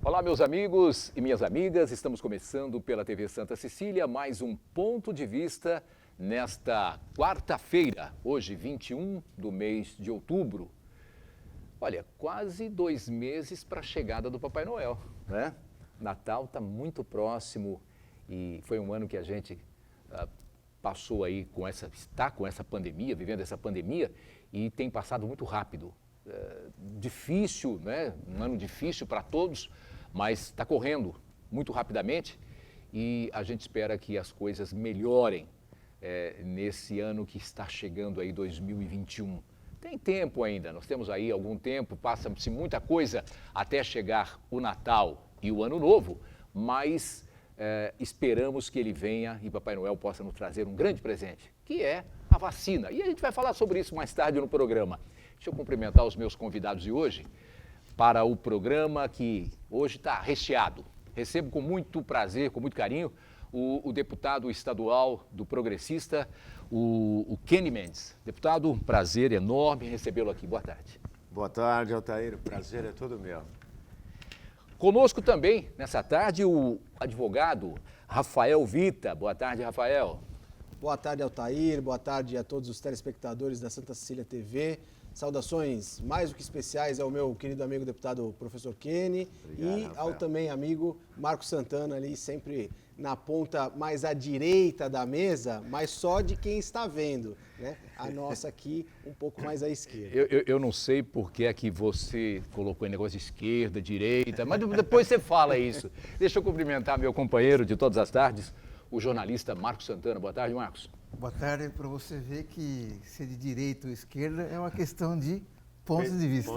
Olá, meus amigos e minhas amigas, estamos começando pela TV Santa Cecília mais um Ponto de Vista nesta quarta-feira, hoje 21 do mês de outubro. Olha, quase 2 meses para a chegada do Papai Noel, né? Natal está muito próximo e foi um ano que a gente passou aí está com essa pandemia, vivendo essa pandemia e tem passado muito rápido. Difícil, né? Um ano difícil para todos, mas está correndo muito rapidamente e a gente espera que as coisas melhorem nesse ano que está chegando aí, 2021. Tem tempo ainda, nós temos aí algum tempo, passa-se muita coisa até chegar o Natal e o Ano Novo, mas esperamos que ele venha e Papai Noel possa nos trazer um grande presente, que é a vacina. E a gente vai falar sobre isso mais tarde no programa. Deixa eu cumprimentar os meus convidados de hoje para o programa que hoje está recheado. Recebo com muito prazer, com muito carinho, o deputado estadual do Progressista, o Kenny Mendes. Deputado, um prazer enorme recebê-lo aqui. Boa tarde. Boa tarde, Altair. O prazer é todo meu. Conosco também, nessa tarde, o advogado Rafael Vita. Boa tarde, Rafael. Boa tarde, Altair. Boa tarde a todos os telespectadores da Santa Cecília TV. Saudações mais do que especiais ao meu querido amigo deputado professor Kenny. Obrigado, e Rafael. Ao também amigo Marco Santana, ali sempre na ponta mais à direita da mesa, mas só de quem está vendo, né? A nossa aqui um pouco mais à esquerda. Eu não sei por que é que você colocou em negócio de esquerda, direita, mas depois você fala isso. Deixa eu cumprimentar meu companheiro de todas as tardes, o jornalista Marcos Santana. Boa tarde, Marcos. Boa tarde, para você ver que ser de direita ou esquerda é uma questão de pontos de vista.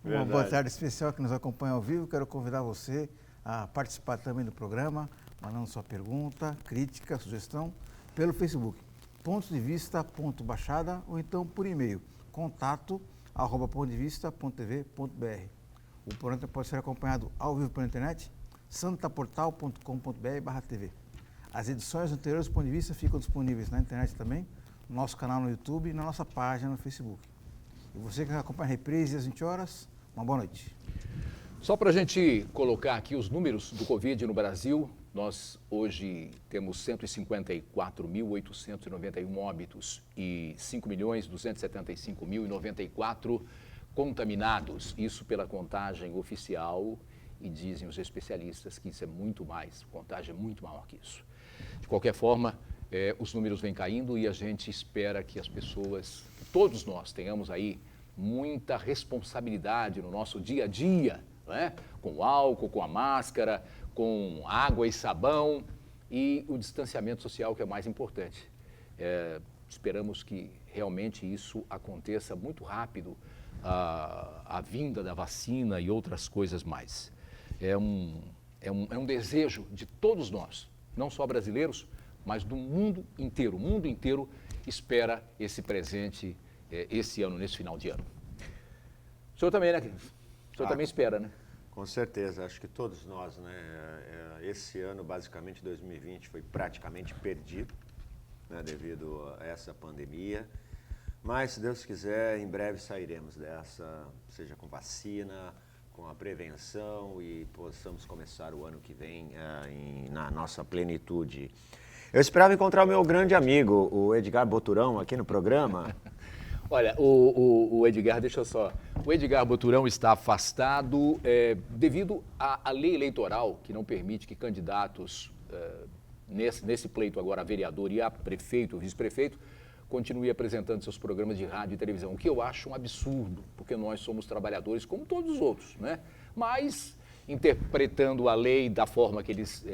Uma boa tarde especial que nos acompanha ao vivo. Quero convidar você a participar também do programa, mandando sua pergunta, crítica, sugestão, pelo Facebook, pontosdevista.baixada ou então por e-mail, contato@pontodevista.tv.br. O programa pode ser acompanhado ao vivo pela internet, santaportal.com.br/tv. As edições anteriores do Ponto de Vista ficam disponíveis na internet também, no nosso canal no YouTube e na nossa página no Facebook. E você que acompanha a reprise às 20 horas, uma boa noite. Só para a gente colocar aqui os números do Covid no Brasil, nós hoje temos 154.891 óbitos e 5.275.094 contaminados. Isso pela contagem oficial e dizem os especialistas que isso é muito mais, contagem é muito maior que isso. De qualquer forma, os números vêm caindo e a gente espera que as pessoas, que todos nós tenhamos aí muita responsabilidade no nosso dia a dia, né? Com o álcool, com a máscara, com água e sabão e o distanciamento social, que é mais importante. Esperamos que realmente isso aconteça muito rápido, a vinda da vacina e outras coisas mais. É um desejo de todos nós, não só brasileiros, mas do mundo inteiro. O mundo inteiro espera esse presente esse ano, nesse final de ano. O senhor também, né, Cris? O senhor também espera, né? Com certeza, acho que todos nós, né? Esse ano, basicamente 2020, foi praticamente perdido, né, devido a essa pandemia. Mas, se Deus quiser, em breve sairemos dessa, seja com vacina, com a prevenção e possamos começar o ano que vem na nossa plenitude. Eu esperava encontrar o meu grande amigo, o Edgar Boturão, aqui no programa. Olha, o Edgar, deixa eu só... O Edgar Boturão está afastado devido à lei eleitoral, que não permite que candidatos, nesse pleito agora a vereador e a prefeito, vice-prefeito, continue apresentando seus programas de rádio e televisão, o que eu acho um absurdo, porque nós somos trabalhadores como todos os outros, né? Mas, interpretando a lei da forma que eles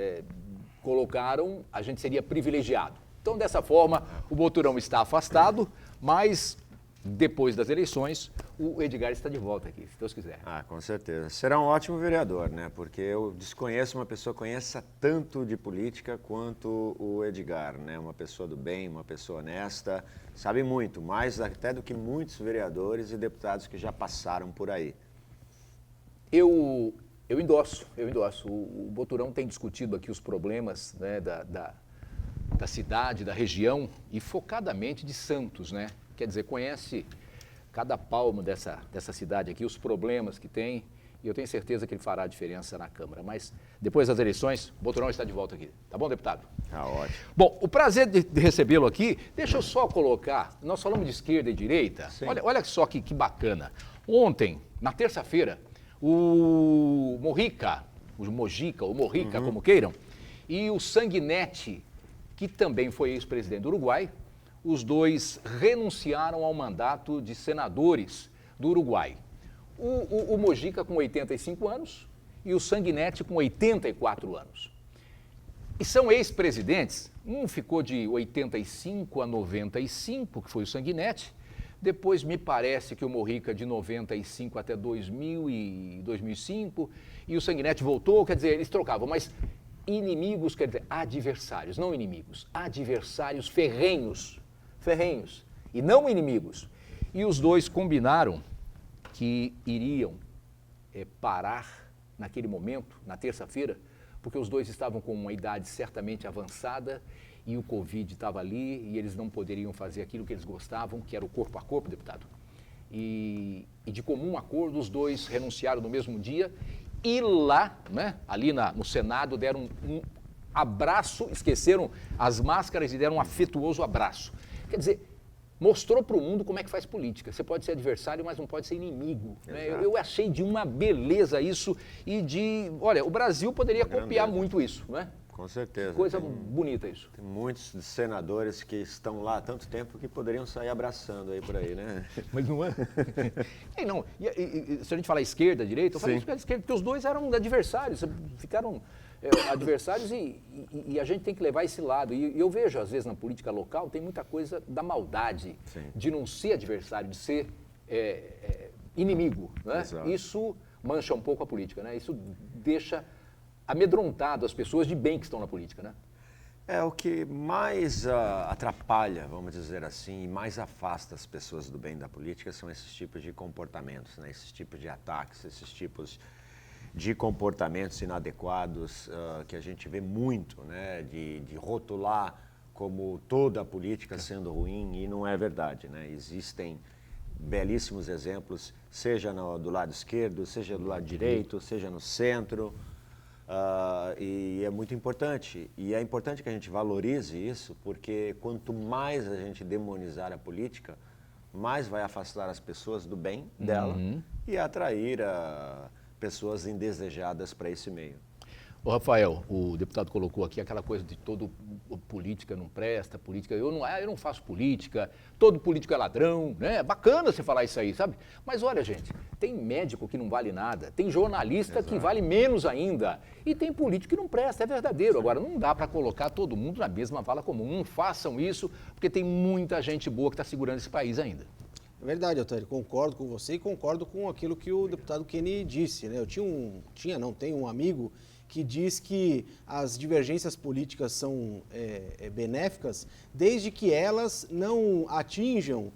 colocaram, a gente seria privilegiado. Então, dessa forma, o Boturão está afastado, mas depois das eleições, o Edgar está de volta aqui, se Deus quiser. Com certeza. Será um ótimo vereador, né? Porque eu desconheço uma pessoa que conheça tanto de política quanto o Edgar, né? Uma pessoa do bem, uma pessoa honesta, sabe muito, mais até do que muitos vereadores e deputados que já passaram por aí. Eu endosso. O Boturão tem discutido aqui os problemas, né, da cidade, da região e focadamente de Santos, né? Quer dizer, conhece cada palmo dessa cidade aqui, os problemas que tem e eu tenho certeza que ele fará a diferença na Câmara. Mas depois das eleições, o Boturão está de volta aqui. Tá bom, deputado? Tá ótimo. Bom, o prazer de recebê-lo aqui, deixa eu só colocar, nós falamos de esquerda e direita, olha só que bacana. Ontem, na terça-feira, o Mojica, como queiram, e o Sanguinetti, que também foi ex-presidente do Uruguai, os dois renunciaram ao mandato de senadores do Uruguai. O Mojica com 85 anos e o Sanguinetti com 84 anos. E são ex-presidentes, um ficou de 85 a 95, que foi o Sanguinetti, depois me parece que o Mojica de 95 até 2000 e 2005, e o Sanguinetti voltou, quer dizer, eles trocavam, mas inimigos, quer dizer, adversários, não inimigos, adversários ferrenhos, e não inimigos. E os dois combinaram que iriam parar naquele momento, na terça-feira, porque os dois estavam com uma idade certamente avançada e o Covid estava ali e eles não poderiam fazer aquilo que eles gostavam, que era o corpo a corpo, deputado. E de comum acordo, os dois renunciaram no mesmo dia e lá, né, ali no Senado, deram um abraço, esqueceram as máscaras e deram um afetuoso abraço. Quer dizer, mostrou para o mundo como é que faz política. Você pode ser adversário, mas não pode ser inimigo. Né? Eu achei de uma beleza isso e olha, o Brasil poderia copiar muito isso, não é? Com certeza. Coisa bonita isso. Tem muitos senadores que estão lá há tanto tempo que poderiam sair abraçando aí por aí, né? Mas não é? Não. Se a gente falar esquerda, direita, eu falei esquerda, porque os dois eram adversários, ficaram adversários e a gente tem que levar esse lado. E eu vejo, às vezes, na política local, tem muita coisa da maldade, de não ser adversário, de ser inimigo. Né? Isso mancha um pouco a política, né? Isso deixa amedrontado as pessoas de bem que estão na política, né? O que mais atrapalha, vamos dizer assim, e mais afasta as pessoas do bem da política são esses tipos de comportamentos, né? Esses tipos de ataques, esses tipos de comportamentos inadequados que a gente vê muito, né? De rotular como toda a política sendo ruim e não é verdade, né? Existem belíssimos exemplos, seja do lado esquerdo, seja do lado direito, seja no centro. E é muito importante. E é importante que a gente valorize isso, porque quanto mais a gente demonizar a política, mais vai afastar as pessoas do bem dela e atrair pessoas indesejadas para esse meio. Ô Rafael, o deputado colocou aqui aquela coisa de todo política não presta, política, eu não faço política, todo político é ladrão, né? É bacana você falar isso aí, sabe? Mas olha, gente, tem médico que não vale nada, tem jornalista que vale menos ainda e tem político que não presta, é verdadeiro. Agora, não dá para colocar todo mundo na mesma vala comum, não façam isso, porque tem muita gente boa que está segurando esse país ainda. É verdade, Altair, concordo com você e concordo com aquilo que o deputado Kenny disse, né? Eu tenho um amigo que diz que as divergências políticas são benéficas desde que elas não atinjam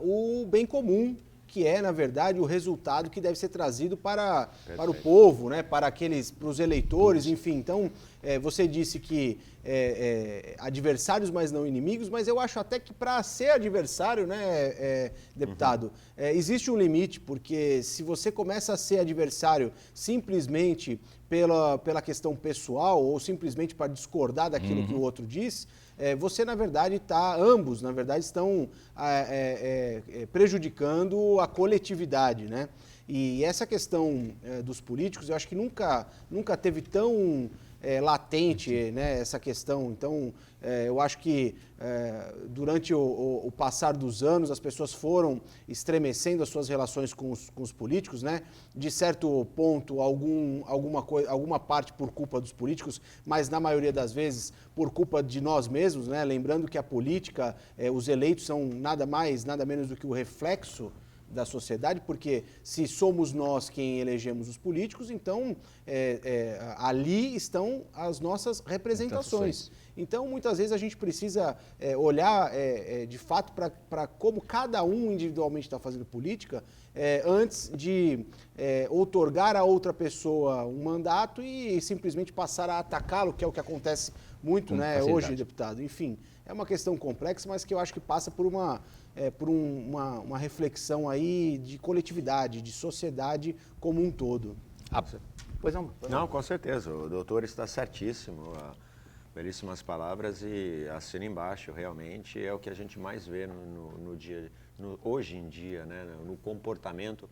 o bem comum, que é, na verdade, o resultado que deve ser trazido para o povo, né? Para os eleitores, enfim. Então, você disse que adversários, mas não inimigos, mas eu acho até que para ser adversário, né, deputado, existe um limite, porque se você começa a ser adversário simplesmente pela questão pessoal ou simplesmente para discordar daquilo que o outro diz, você, na verdade, ambos, na verdade, estão prejudicando a coletividade, né? E essa questão dos políticos, eu acho que nunca teve tão latente, né, essa questão. Então, eu acho que durante o passar dos anos, as pessoas foram estremecendo as suas relações com os políticos, né? De certo ponto, alguma parte por culpa dos políticos, mas na maioria das vezes por culpa de nós mesmos, né? Lembrando que a política, os eleitos são nada mais, nada menos do que o reflexo da sociedade, porque se somos nós quem elegemos os políticos, então ali estão as nossas representações. Então, muitas vezes a gente precisa olhar de fato para como cada um individualmente está fazendo política antes de outorgar a outra pessoa um mandato e simplesmente passar a atacá-lo, que é o que acontece muito, né, hoje, deputado. Enfim, é uma questão complexa, mas que eu acho que passa por uma reflexão aí de coletividade, de sociedade como um todo. Pois não. Não, com certeza. O doutor está certíssimo. Belíssimas palavras e assina embaixo. Realmente é o que a gente mais vê hoje em dia, né? No comportamento.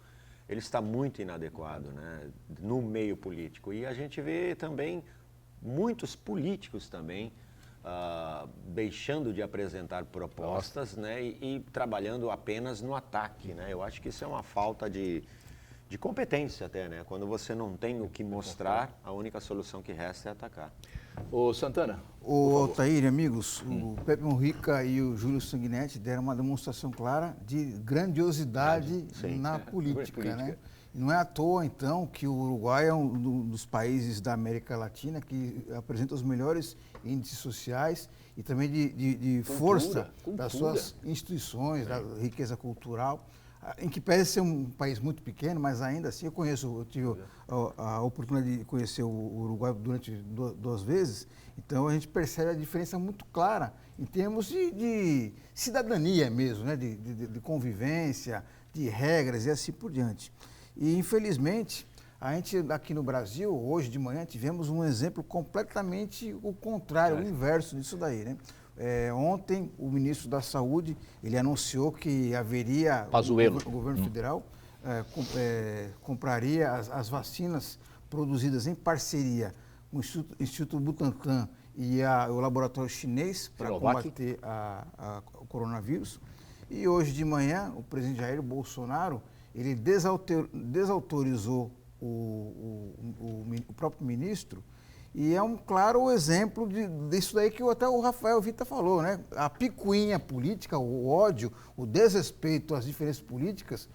Ele está muito inadequado, né? No meio político. E a gente vê também muitos políticos também deixando de apresentar propostas, né? E trabalhando apenas no ataque, né? Eu acho que isso é uma falta de competência até, né? Quando você não tem o que mostrar, a única solução que resta é atacar. Ô Santana. O Altair, amigos, o Pepe Mujica e o Júlio Sanguinetti deram uma demonstração clara de grandiosidade na política, né? Não é à toa, então, que o Uruguai é um dos países da América Latina que apresenta os melhores índices sociais e também de força das suas instituições, da riqueza cultural, em que parece ser um país muito pequeno, mas ainda assim eu tive a oportunidade de conhecer o Uruguai durante 2 vezes, então a gente percebe a diferença muito clara em termos de cidadania mesmo, né? de convivência, de regras e assim por diante. E infelizmente, a gente aqui no Brasil, hoje de manhã, tivemos um exemplo completamente o contrário, o inverso disso daí, né? Ontem, o ministro da Saúde, ele anunciou que haveria... O governo federal compraria as vacinas produzidas em parceria com o Instituto Butantan e o laboratório chinês para combater o coronavírus. E hoje de manhã, o presidente Jair Bolsonaro, ele desautorizou o próprio ministro. E é um claro exemplo disso daí que até o Rafael Vita falou, né? A picuinha política, o ódio, o desrespeito às diferenças políticas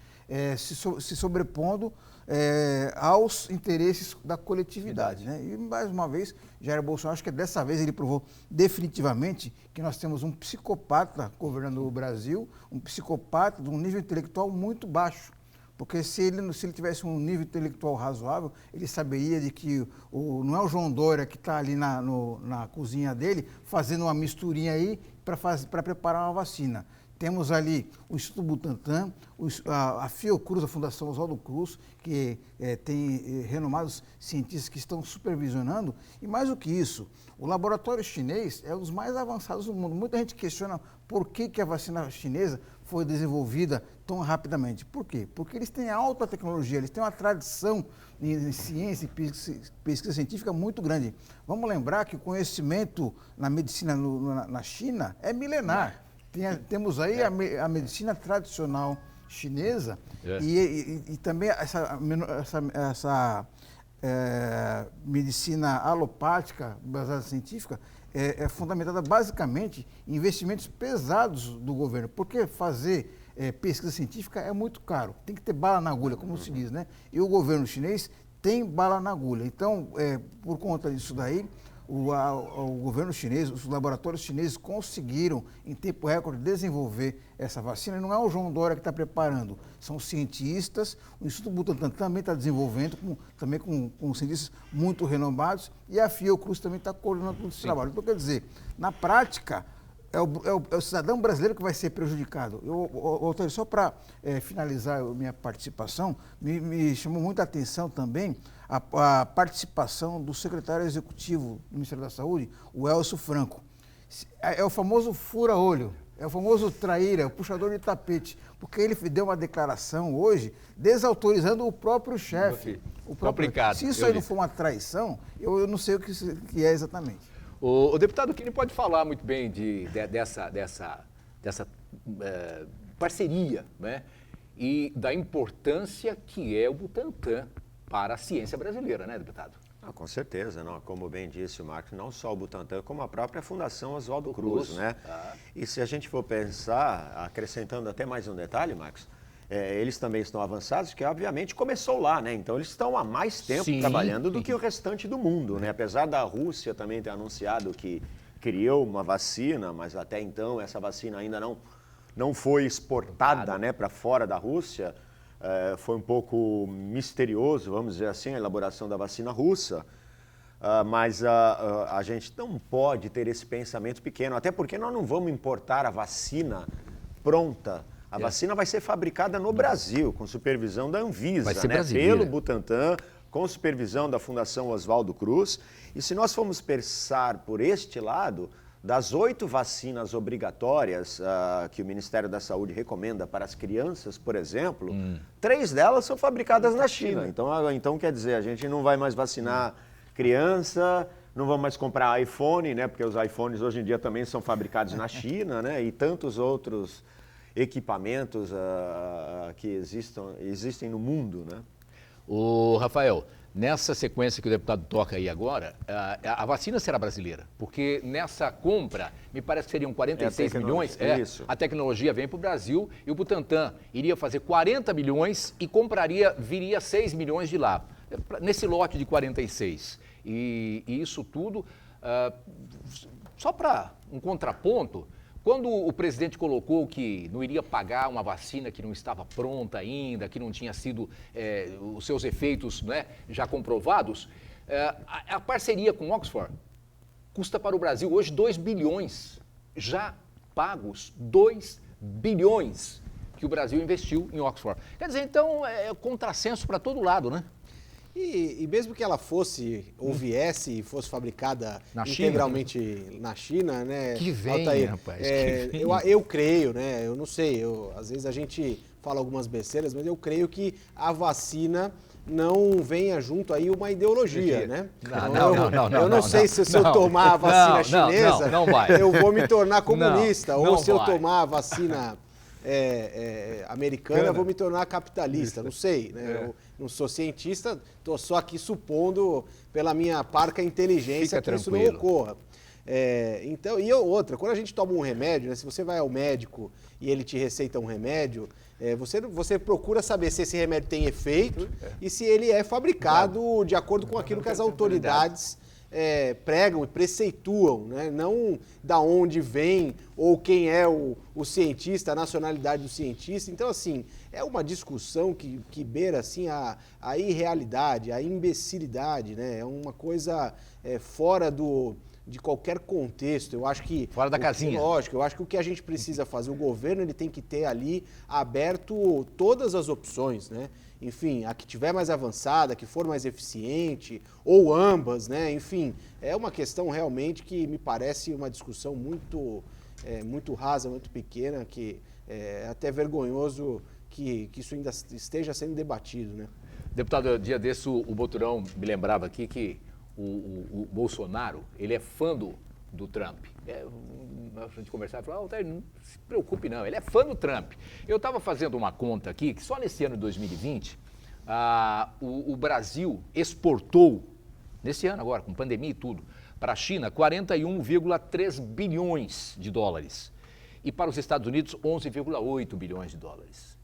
se sobrepondo aos interesses da coletividade, né? E mais uma vez, Jair Bolsonaro, acho que dessa vez ele provou definitivamente que nós temos um psicopata governando o Brasil, um psicopata de um nível intelectual muito baixo. Porque se ele tivesse um nível intelectual razoável, ele saberia de que não é o João Dória que está ali na cozinha dele fazendo uma misturinha aí para preparar uma vacina. Temos ali o Instituto Butantan, a Fiocruz, a Fundação Oswaldo Cruz, que tem renomados cientistas que estão supervisionando. E mais do que isso, o laboratório chinês é um dos mais avançados do mundo. Muita gente questiona por que a vacina chinesa foi desenvolvida tão rapidamente. Por quê? Porque eles têm alta tecnologia, eles têm uma tradição em ciência e pesquisa científica muito grande. Vamos lembrar que o conhecimento na medicina na China é milenar. Temos aí a medicina tradicional chinesa e também essa medicina alopática baseada científica é fundamentada basicamente em investimentos pesados do governo, porque fazer pesquisa científica é muito caro, tem que ter bala na agulha, como se diz, né? E o governo chinês tem bala na agulha. Então, por conta disso daí, o governo chinês, os laboratórios chineses conseguiram, em tempo recorde, desenvolver essa vacina. E não é o João Dória que está preparando, são cientistas, o Instituto Butantan também está desenvolvendo, também com cientistas muito renomados, e a Fiocruz também está coordenando todo esse trabalho. Então, quer dizer, na prática, é o cidadão brasileiro que vai ser prejudicado. Só para finalizar a minha participação, me chamou muita atenção também a participação do secretário executivo do Ministério da Saúde, o Elcio Franco. É o famoso fura-olho, é o famoso traíra, é o puxador de tapete, porque ele deu uma declaração hoje desautorizando o próprio chefe. Complicado. Se isso aí não for uma traição, eu não sei o que é exatamente. O deputado Quini pode falar muito bem dessa parceria, né? E da importância que é o Butantan para a ciência brasileira, né, deputado? Com certeza, não. Como bem disse o Marcos, não só o Butantan, como a própria Fundação Oswaldo Cruz, né? E se a gente for pensar, acrescentando até mais um detalhe, Marcos, eles também estão avançados, que obviamente começou lá, né? Então eles estão há mais tempo trabalhando do que o restante do mundo, né? Apesar da Rússia também ter anunciado que criou uma vacina, mas até então essa vacina ainda não foi exportada, né, para fora da Rússia. Foi um pouco misterioso, vamos dizer assim, a elaboração da vacina russa. Mas a gente não pode ter esse pensamento pequeno, até porque nós não vamos importar a vacina pronta. A vacina vai ser fabricada no Brasil, com supervisão da Anvisa, né? Pelo Butantan, com supervisão da Fundação Oswaldo Cruz. E se nós formos pensar por este lado, das 8 vacinas obrigatórias que o Ministério da Saúde recomenda para as crianças, por exemplo, 3 delas são fabricadas na China. Então, quer dizer, a gente não vai mais vacinar criança, não vamos mais comprar iPhone, né? Porque os iPhones hoje em dia também são fabricados na China, né? E tantos outros equipamentos que existem no mundo, né? O Rafael, nessa sequência que o deputado toca aí agora, a vacina será brasileira, porque nessa compra, me parece que seriam 46 milhões, a tecnologia vem para o Brasil e o Butantan iria fazer 40 milhões e viria 6 milhões de lá, nesse lote de 46. E isso tudo, só para um contraponto, quando o presidente colocou que não iria pagar uma vacina que não estava pronta ainda, que não tinha sido os seus efeitos, né, já comprovados, a parceria com Oxford custa para o Brasil hoje 2 bilhões, já pagos 2 bilhões que o Brasil investiu em Oxford. Quer dizer, então, é contrassenso para todo lado, né? E mesmo que ela fosse, ou viesse e fosse fabricada integralmente na China, né? Que vem, rapaz, que vem. Eu creio, né? Eu não sei, às vezes a gente fala algumas besteiras, mas eu creio que a vacina não venha junto aí uma ideologia, né? Eu não sei se eu tomar a vacina chinesa, eu vou me tornar comunista, ou se eu tomar a vacina americana, vou me tornar capitalista, não sei, né? Eu não sou cientista, estou só aqui supondo pela minha parca inteligência que isso não ocorra. Então, e outra, quando a gente toma um remédio, né, se você vai ao médico e ele te receita um remédio, você procura saber se esse remédio tem efeito e se ele é fabricado de acordo com aquilo que as autoridades pregam e preceituam, né? Não da onde vem ou quem é o cientista, a nacionalidade do cientista. Então, assim, é uma discussão que beira assim, a irrealidade, a imbecilidade, né? É uma coisa fora de qualquer contexto. Eu acho que... Fora da casinha. Lógico, eu acho que o que a gente precisa fazer, o governo ele tem que ter ali aberto todas as opções, né? Enfim, a que tiver mais avançada, a que for mais eficiente, ou ambas, né? Enfim, é uma questão realmente que me parece uma discussão muito rasa, muito pequena, que é até vergonhoso que isso ainda esteja sendo debatido, né? Deputado, dia desse o Boturão me lembrava aqui que o Bolsonaro, ele é fã do Trump. A gente conversava e falava, não se preocupe não, ele é fã do Trump. Eu estava fazendo uma conta aqui, que só nesse ano de 2020, o Brasil exportou, nesse ano agora, com pandemia e tudo, para a China 41,3 bilhões de dólares. E para os Estados Unidos, 11,8 bilhões de dólares.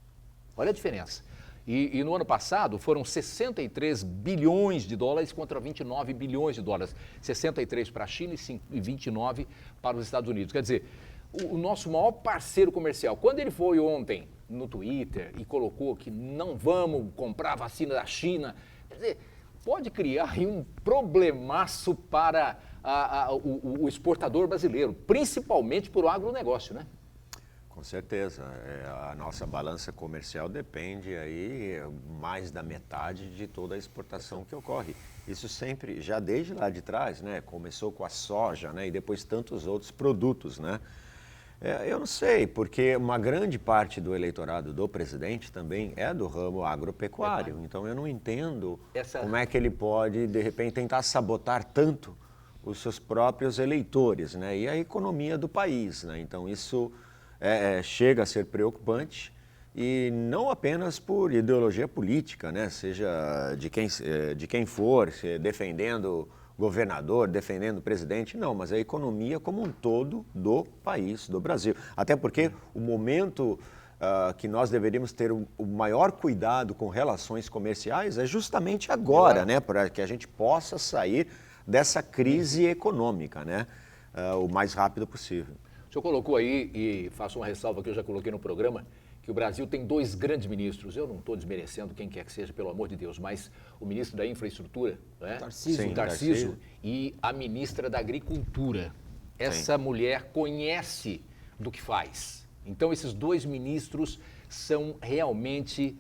Olha a diferença. E no ano passado foram 63 bilhões de dólares contra 29 bilhões de dólares. 63 para a China e 29 para os Estados Unidos. Quer dizer, o nosso maior parceiro comercial, quando ele foi ontem no Twitter e colocou que não vamos comprar vacina da China, quer dizer, pode criar aí um problemaço para o exportador brasileiro, principalmente para o agronegócio, né? Com certeza. A nossa balança comercial depende aí mais da metade de toda a exportação que ocorre. Isso sempre, já desde lá de trás, né? Começou com a soja, né? E depois tantos outros produtos, né? Eu não sei, porque uma grande parte do eleitorado do presidente também é do ramo agropecuário. Então eu não entendo como é que ele pode, de repente, tentar sabotar tanto os seus próprios eleitores, né? E a economia do país, né? Então isso... chega a ser preocupante e não apenas por ideologia política, né? Seja de quem for, defendendo governador, defendendo presidente, não, mas a economia como um todo do país, do Brasil. Até porque o momento que nós deveríamos ter o maior cuidado com relações comerciais é justamente agora, né? Para que a gente possa sair dessa crise econômica, né? O mais rápido possível. O senhor colocou aí, e faço uma ressalva que eu já coloquei no programa, que o Brasil tem 2 grandes ministros. Eu não estou desmerecendo quem quer que seja, pelo amor de Deus, mas o ministro da Infraestrutura, né? Tarcísio. O Tarcísio, e a ministra da Agricultura. Essa mulher conhece do que faz. Então, esses 2 ministros são realmente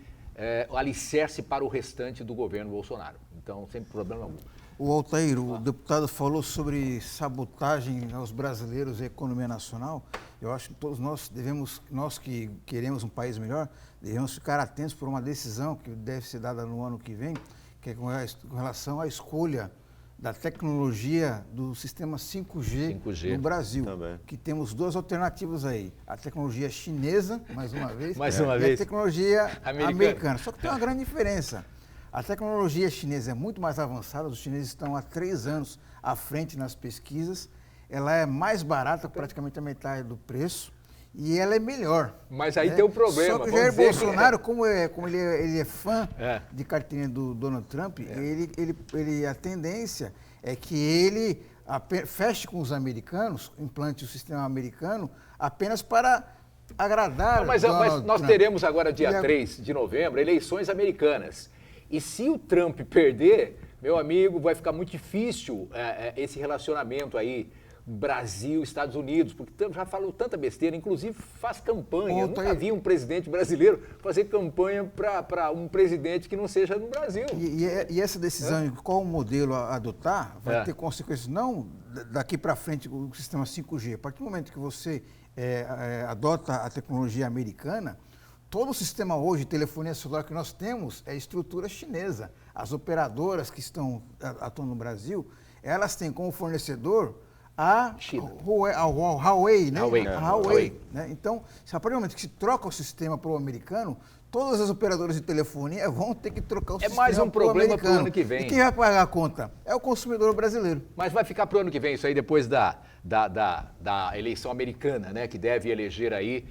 o alicerce para o restante do governo Bolsonaro. Então, sem problema algum. O Altair, o deputado falou sobre sabotagem aos brasileiros e à economia nacional. Eu acho que todos nós que queremos um país melhor, devemos ficar atentos por uma decisão que deve ser dada no ano que vem, que é com relação à escolha da tecnologia do sistema 5G no Brasil. Também. Que temos 2 alternativas aí. A tecnologia chinesa, mais uma vez, e a tecnologia americana. Só que tem uma grande diferença. A tecnologia chinesa é muito mais avançada, os chineses estão há 3 anos à frente nas pesquisas, ela é mais barata, praticamente a metade do preço, e ela é melhor. Mas aí tem um problema. Só que o Jair Bolsonaro, como ele é fã de carteirinha do Donald Trump, a tendência é que ele feche com os americanos, implante o sistema americano, apenas para agradar Mas nós teremos agora, dia 3 de novembro, eleições americanas. E se o Trump perder, meu amigo, vai ficar muito difícil esse relacionamento aí, Brasil, Estados Unidos, porque Trump já falou tanta besteira, inclusive faz campanha. Eu nunca vi um presidente brasileiro fazer campanha para um presidente que não seja no Brasil. E essa decisão de qual modelo adotar vai ter consequências, não daqui para frente, o sistema 5G. A partir do momento que você adota a tecnologia americana, todo o sistema hoje de telefonia celular que nós temos é estrutura chinesa. As operadoras que estão atuando no Brasil, elas têm como fornecedor a Huawei, né? Huawei. Né? Então, a partir do momento que se troca o sistema para o americano, todas as operadoras de telefonia vão ter que trocar o sistema para o americano. É mais um problema para o ano que vem. E quem vai pagar a conta? É o consumidor brasileiro. Mas vai ficar para o ano que vem, isso aí depois da eleição americana, né? Que deve eleger aí,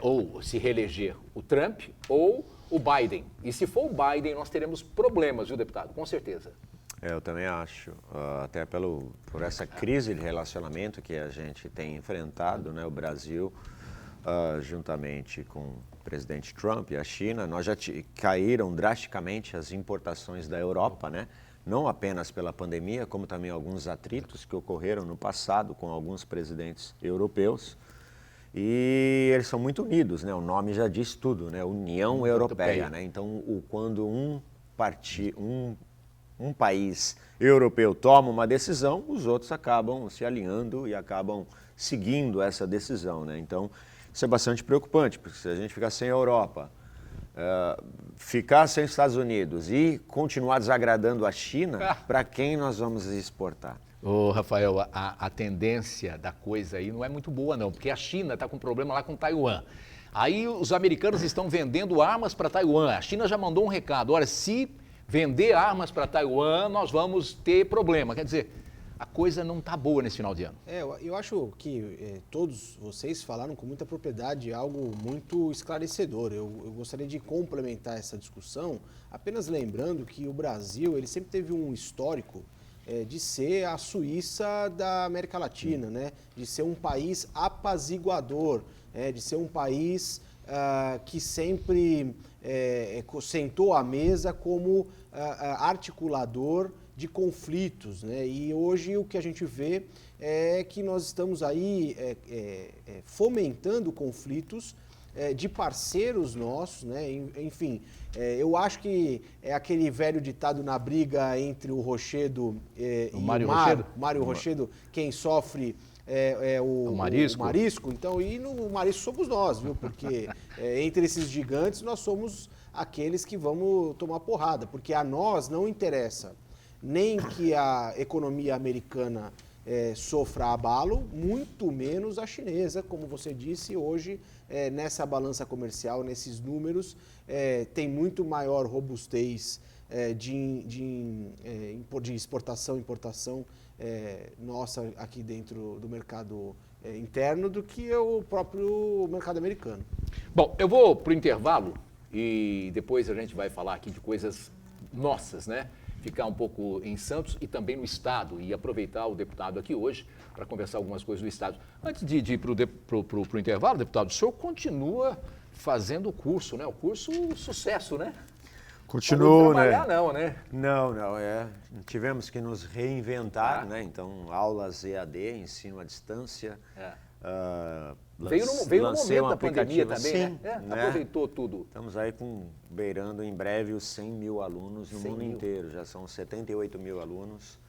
ou se reeleger o Trump ou o Biden. E se for o Biden, nós teremos problemas, viu, deputado? Com certeza. Eu também acho, até por essa crise de relacionamento que a gente tem enfrentado, né, o Brasil, juntamente com o presidente Trump e a China, nós já caíram drasticamente as importações da Europa, né? Não apenas pela pandemia, como também alguns atritos que ocorreram no passado com alguns presidentes europeus. E eles são muito unidos, né? O nome já diz tudo, né? União Europeia, né? Então, quando um país europeu toma uma decisão, os outros acabam se alinhando e acabam seguindo essa decisão, né? Então, isso é bastante preocupante, porque se a gente ficar sem a Europa, ficar sem os Estados Unidos e continuar desagradando a China, para quem nós vamos exportar? Ô, Rafael, a tendência da coisa aí não é muito boa, não, porque a China está com problema lá com Taiwan. Aí os americanos estão vendendo armas para Taiwan. A China já mandou um recado. Olha, se vender armas para Taiwan, nós vamos ter problema. Quer dizer, a coisa não está boa nesse final de ano. Eu acho que todos vocês falaram com muita propriedade algo muito esclarecedor. Eu gostaria de complementar essa discussão, apenas lembrando que o Brasil ele sempre teve um histórico de ser a Suíça da América Latina, né? De ser um país apaziguador, de ser um país que sempre sentou à mesa como articulador de conflitos, né? E hoje o que a gente vê é que nós estamos aí fomentando conflitos de parceiros nossos, né? Enfim, eu acho que é aquele velho ditado na briga entre o Rochedo e o Mário Rochedo, quem sofre o Marisco. Então, e no Marisco somos nós, viu? Porque entre esses gigantes nós somos aqueles que vamos tomar porrada, porque a nós não interessa nem que a economia americana sofra abalo, muito menos a chinesa, como você disse, hoje nessa balança comercial, nesses números, tem muito maior robustez de exportação e importação nossa aqui dentro do mercado interno do que o próprio mercado americano. Bom, eu vou para o intervalo e depois a gente vai falar aqui de coisas nossas, né? Ficar um pouco em Santos e também no Estado e aproveitar o deputado aqui hoje para conversar algumas coisas do Estado. Antes de ir para o intervalo, deputado, o senhor continua fazendo o curso, né? O curso sucesso, né? Continuou, né? Não, né? Não, tivemos que nos reinventar, né? Então, aulas EAD, ensino à distância. Veio no momento da pandemia também, sim, né? Aproveitou tudo. Estamos aí beirando em breve os 100 mil alunos no mundo 100.000. inteiro. Já são 78 mil alunos.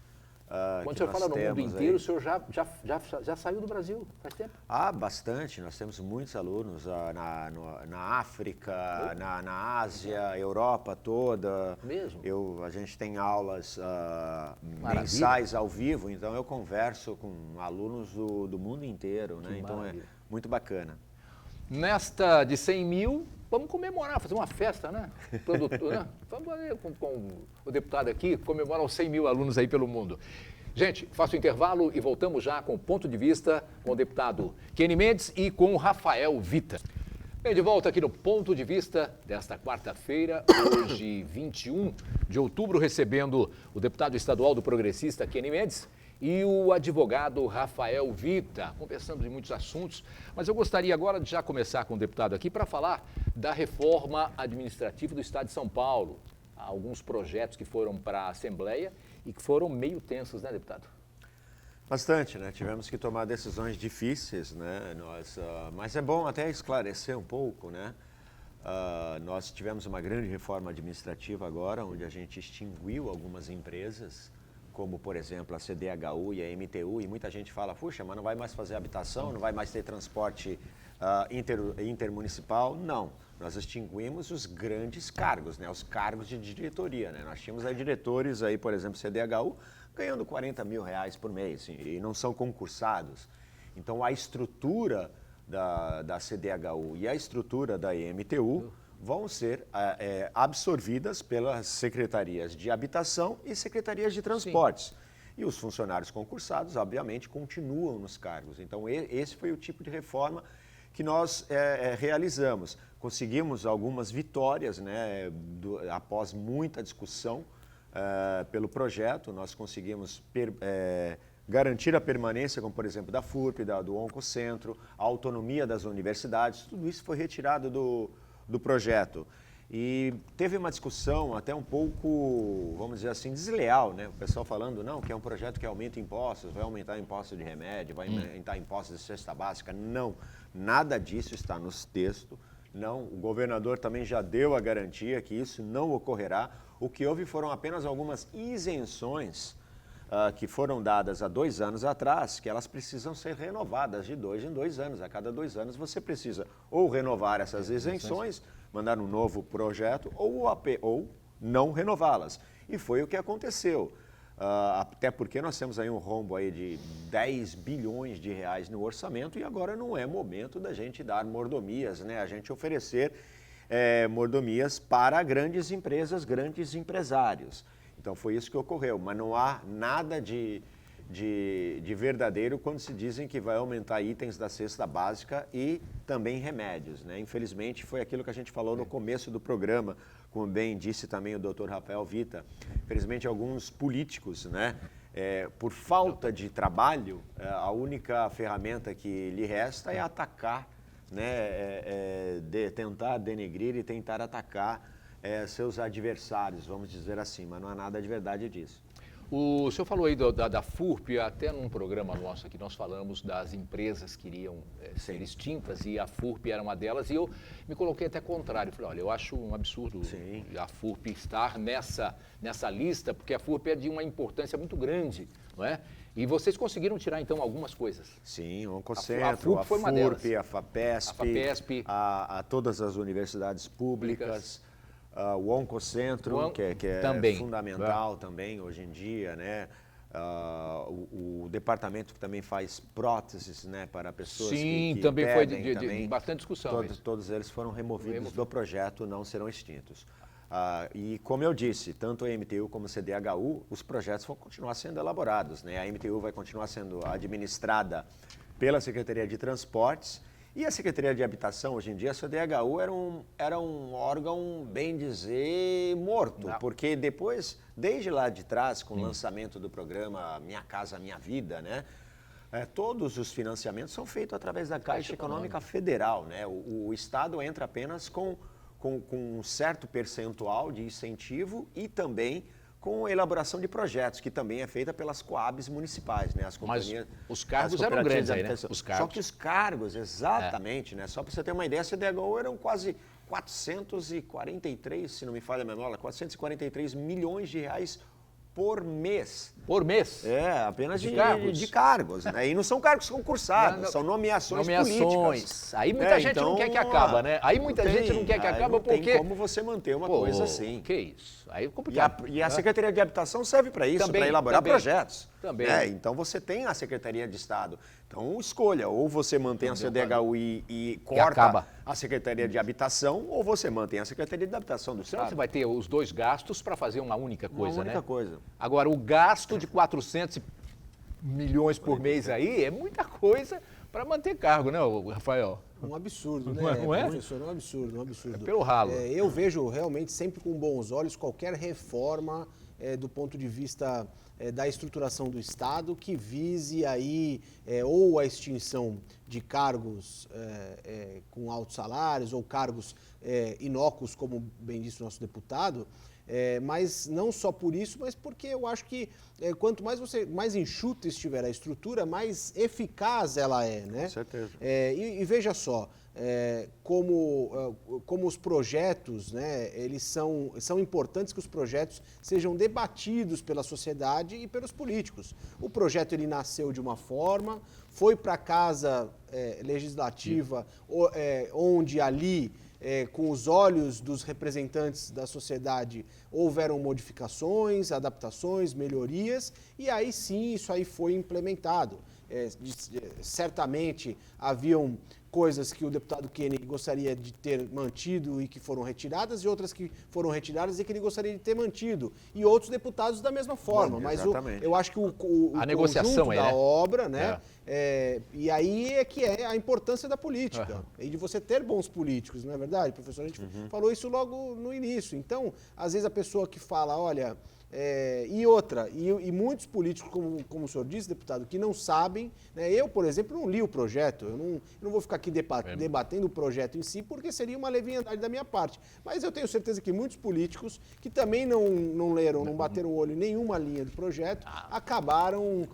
Quando o senhor fala no mundo inteiro, o senhor já saiu do Brasil faz tempo? Bastante. Nós temos muitos alunos na África, na Ásia, Europa toda. Mesmo? A gente tem aulas mensais ao vivo, então eu converso com alunos do mundo inteiro, né? Então é muito bacana. Nesta de 100 mil, vamos comemorar, fazer uma festa, né? Produtor, né? Vamos fazer com o deputado aqui, comemorar os 100 mil alunos aí pelo mundo. Gente, faço o intervalo e voltamos já com o ponto de vista com o deputado Kenny Mendes e com o Rafael Vita. Bem, de volta aqui no Ponto de Vista desta quarta-feira, hoje 21 de outubro, recebendo o deputado estadual do Progressista, Kenny Mendes, e o advogado Rafael Vita. Conversamos em muitos assuntos, mas eu gostaria agora de já começar com o deputado aqui para falar da reforma administrativa do Estado de São Paulo. Há alguns projetos que foram para a Assembleia e que foram meio tensos, né, deputado? Bastante, né? Tivemos que tomar decisões difíceis, né? Mas é bom até esclarecer um pouco, né? Nós tivemos uma grande reforma administrativa agora, onde a gente extinguiu algumas empresas, como, por exemplo, a CDHU e a MTU, e muita gente fala, puxa, mas não vai mais fazer habitação, não vai mais ter transporte intermunicipal. Não, nós extinguimos os grandes cargos, né? Os cargos de diretoria, né? Nós tínhamos aí diretores, aí, por exemplo, CDHU, ganhando 40 mil reais por mês, e não são concursados. Então, a estrutura da CDHU e a estrutura da MTU vão ser absorvidas pelas secretarias de habitação e secretarias de transportes. Sim. E os funcionários concursados, obviamente, continuam nos cargos. Então, esse foi o tipo de reforma que nós realizamos. Conseguimos algumas vitórias, né, após muita discussão pelo projeto. Nós conseguimos garantir a permanência, como por exemplo, da FURP, do Oncocentro, a autonomia das universidades. Tudo isso foi retirado do projeto. E teve uma discussão até um pouco, vamos dizer assim, desleal, né? O pessoal falando, não, que é um projeto que aumenta impostos, vai aumentar impostos de remédio, vai aumentar impostos de cesta básica. Não, nada disso está nos textos. Não, o governador também já deu a garantia que isso não ocorrerá. O que houve foram apenas algumas isenções que foram dadas há 2 anos atrás, que elas precisam ser renovadas de 2 em 2 anos. A cada 2 anos você precisa ou renovar essas isenções, mandar um novo projeto, ou não renová-las. E foi o que aconteceu. Até porque nós temos aí um rombo aí de 10 bilhões de reais no orçamento e agora não é momento da gente dar mordomias, né? A gente oferecer mordomias para grandes empresas, grandes empresários. Então foi isso que ocorreu, mas não há nada de verdadeiro quando se dizem que vai aumentar itens da cesta básica e também remédios, né? Infelizmente foi aquilo que a gente falou no começo do programa, como bem disse também o doutor Rafael Vita. Infelizmente alguns políticos, né, por falta de trabalho, a única ferramenta que lhe resta é atacar, né, tentar denegrir e tentar atacar seus adversários, vamos dizer assim, mas não há nada de verdade disso. O senhor falou aí da FURP, até num programa nosso aqui nós falamos das empresas que iriam ser extintas e a FURP era uma delas e eu me coloquei até contrário. Falei, olha, eu acho um absurdo a FURP estar nessa lista, porque a FURP é de uma importância muito grande, não é? E vocês conseguiram tirar, então, algumas coisas? Sim, o Oncocentro, a FURP, a FAPESP, a todas as universidades públicas. O Oncocentro, que é também fundamental também hoje em dia, né? O departamento que também faz próteses, né, para pessoas que também pedem, foi de bastante discussão. Todos eles foram removidos do projeto, não serão extintos. E como eu disse, tanto a MTU como a CDHU, os projetos vão continuar sendo elaborados, né? A MTU vai continuar sendo administrada pela Secretaria de Transportes. E a Secretaria de Habitação, hoje em dia, a CDHU era um órgão, bem dizer, morto. Não. Porque depois, desde lá de trás, com o lançamento do programa Minha Casa Minha Vida, né, Todos os financiamentos são feitos através da Caixa Econômica Federal, né? O Estado entra apenas com um certo percentual de incentivo e também com a elaboração de projetos, que também é feita pelas Coabs municipais, né? As companhias, mas os cargos eram grandes aí, né? Os cargos. Só que os cargos, exatamente, né? Só para você ter uma ideia, a CDHU eram quase 443, se não me falha a memória, 443 milhões de reais por mês. Por mês? Apenas de cargos. cargos, né? E não são cargos concursados, são nomeações políticas. Aí muita gente não quer que acabe, né? Aí muita gente não quer que acabe porque... Não tem como você manter uma coisa assim. Que isso? Aí é complicado. E a Secretaria de Habitação serve para isso, para elaborar projetos. Também. Então você tem a Secretaria de Estado. Então escolha, ou você mantém a CDHU e corta a Secretaria de Habitação, ou você mantém a Secretaria de Habitação do Senão Estado. você vai ter os dois gastos para fazer uma única coisa, né? Uma única coisa. Agora, o gasto de 400 milhões por mês aí é muita coisa para manter cargo, né, Rafael? Um absurdo, né, não é? professor? Um absurdo, um absurdo. É pelo ralo. Eu vejo realmente sempre com bons olhos qualquer reforma do ponto de vista da estruturação do Estado que vise aí ou a extinção de cargos com altos salários ou cargos inócuos, como bem disse o nosso deputado, mas não só por isso, mas porque eu acho que quanto mais enxuta estiver a estrutura, mais eficaz ela é, né? Com certeza. E veja só, como os projetos, né, eles são importantes que os projetos sejam debatidos pela sociedade e pelos políticos. O projeto ele nasceu de uma forma, foi para a casa legislativa, onde ali com os olhos dos representantes da sociedade, houveram modificações, adaptações, melhorias, e aí sim isso aí foi implementado. Certamente haviam coisas que o deputado Koenig gostaria de ter mantido e que foram retiradas, e outras que foram retiradas e que ele gostaria de ter mantido. E outros deputados da mesma forma. Mas eu acho que a negociação da obra, né? E aí é que é a importância da política. E de você ter bons políticos, não é verdade, professor? A gente falou isso logo no início. Então, às vezes a pessoa que fala, olha... E muitos políticos, como o senhor disse, deputado, que não sabem, né? Eu, por exemplo, não li o projeto, eu não vou ficar aqui debatendo o projeto em si, porque seria uma leviandade da minha parte. Mas eu tenho certeza que muitos políticos que também não leram, não bateram o olho em nenhuma linha do projeto, acabaram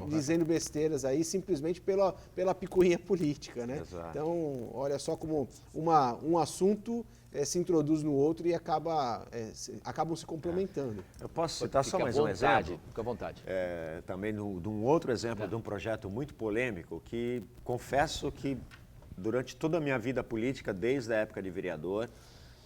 dizendo besteiras aí simplesmente pela picuinha política, né? Exato. Então, olha só como um assunto se introduz no outro e acabam se complementando. Eu posso citar só mais um exemplo? Fica à vontade. Também de um outro exemplo de um projeto muito polêmico que confesso que durante toda a minha vida política, desde a época de vereador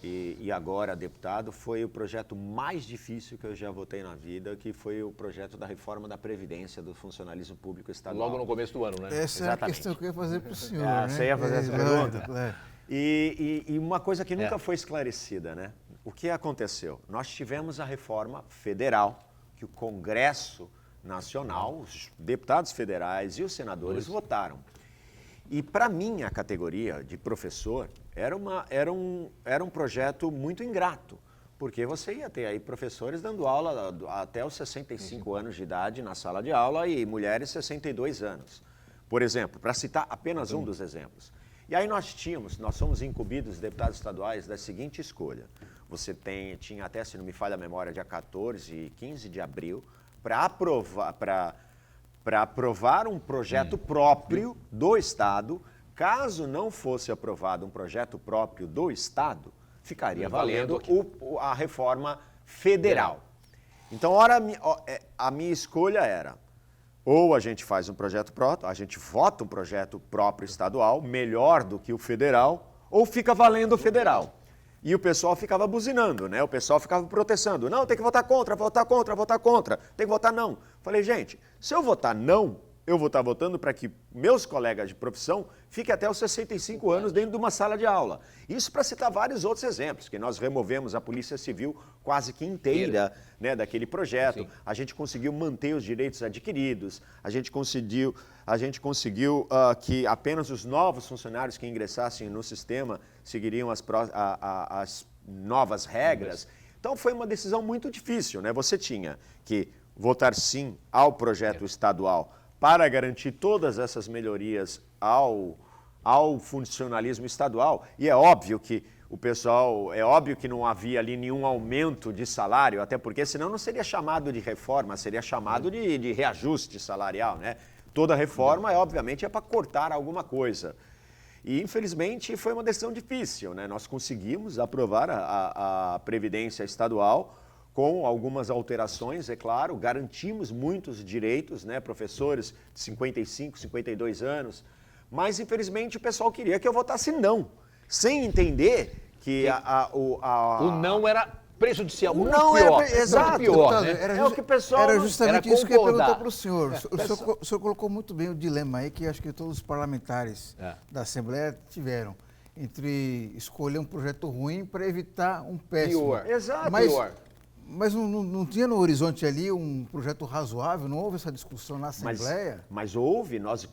e agora deputado, foi o projeto mais difícil que eu já votei na vida, que foi o projeto da reforma da Previdência do funcionalismo público estadual. Logo no começo do ano, né? Essa é a questão que eu ia fazer para o senhor. Né? Você ia fazer essa pergunta? E uma coisa que nunca foi esclarecida, né? O que aconteceu? Nós tivemos a reforma federal, que o Congresso Nacional, os deputados federais e os senadores votaram. E para minha categoria de professor, era um projeto muito ingrato, porque você ia ter aí professores dando aula até os 65 anos de idade na sala de aula e mulheres 62 anos. Por exemplo, para citar apenas um dos exemplos. E aí nós somos incumbidos, deputados estaduais, da seguinte escolha. Você tinha até, se não me falha a memória, dia 14 e 15 de abril, para aprovar um projeto próprio do Estado. Caso não fosse aprovado um projeto próprio do Estado, ficaria valendo a reforma federal. Então, a minha escolha era... Ou a gente faz um projeto próprio, a gente vota um projeto próprio estadual, melhor do que o federal, ou fica valendo o federal. E o pessoal ficava buzinando, né? O pessoal ficava protestando. Não, tem que votar contra, votar contra, votar contra. Tem que votar não. Falei, gente, se eu votar não, eu vou estar votando para que meus colegas de profissão fiquem até os 65 anos dentro de uma sala de aula. Isso para citar vários outros exemplos, que nós removemos a Polícia Civil quase que inteira, né, daquele projeto. Sim. A gente conseguiu manter os direitos adquiridos, a gente conseguiu que apenas os novos funcionários que ingressassem no sistema seguiriam as novas regras. Então foi uma decisão muito difícil, né? Você tinha que votar sim ao projeto estadual para garantir todas essas melhorias ao funcionalismo estadual. E é óbvio que não havia ali nenhum aumento de salário, até porque senão não seria chamado de reforma, seria chamado de reajuste salarial, né? Toda reforma, obviamente, é para cortar alguma coisa. E, infelizmente, foi uma decisão difícil, né? Nós conseguimos aprovar a Previdência Estadual com algumas alterações, é claro, garantimos muitos direitos, né? Professores de 55, 52 anos, mas, infelizmente, o pessoal queria que eu votasse não, sem entender que o não era prejudicial, muito não pior. Era, exato, pior, né? Era, o que o pessoal era justamente isso que eu ia perguntar para o senhor. O senhor colocou muito bem o dilema aí que acho que todos os parlamentares da Assembleia tiveram, entre escolher um projeto ruim para evitar um péssimo. Pior. Exato. Mas não tinha no horizonte ali um projeto razoável? Não houve essa discussão na Assembleia? Mas houve, nós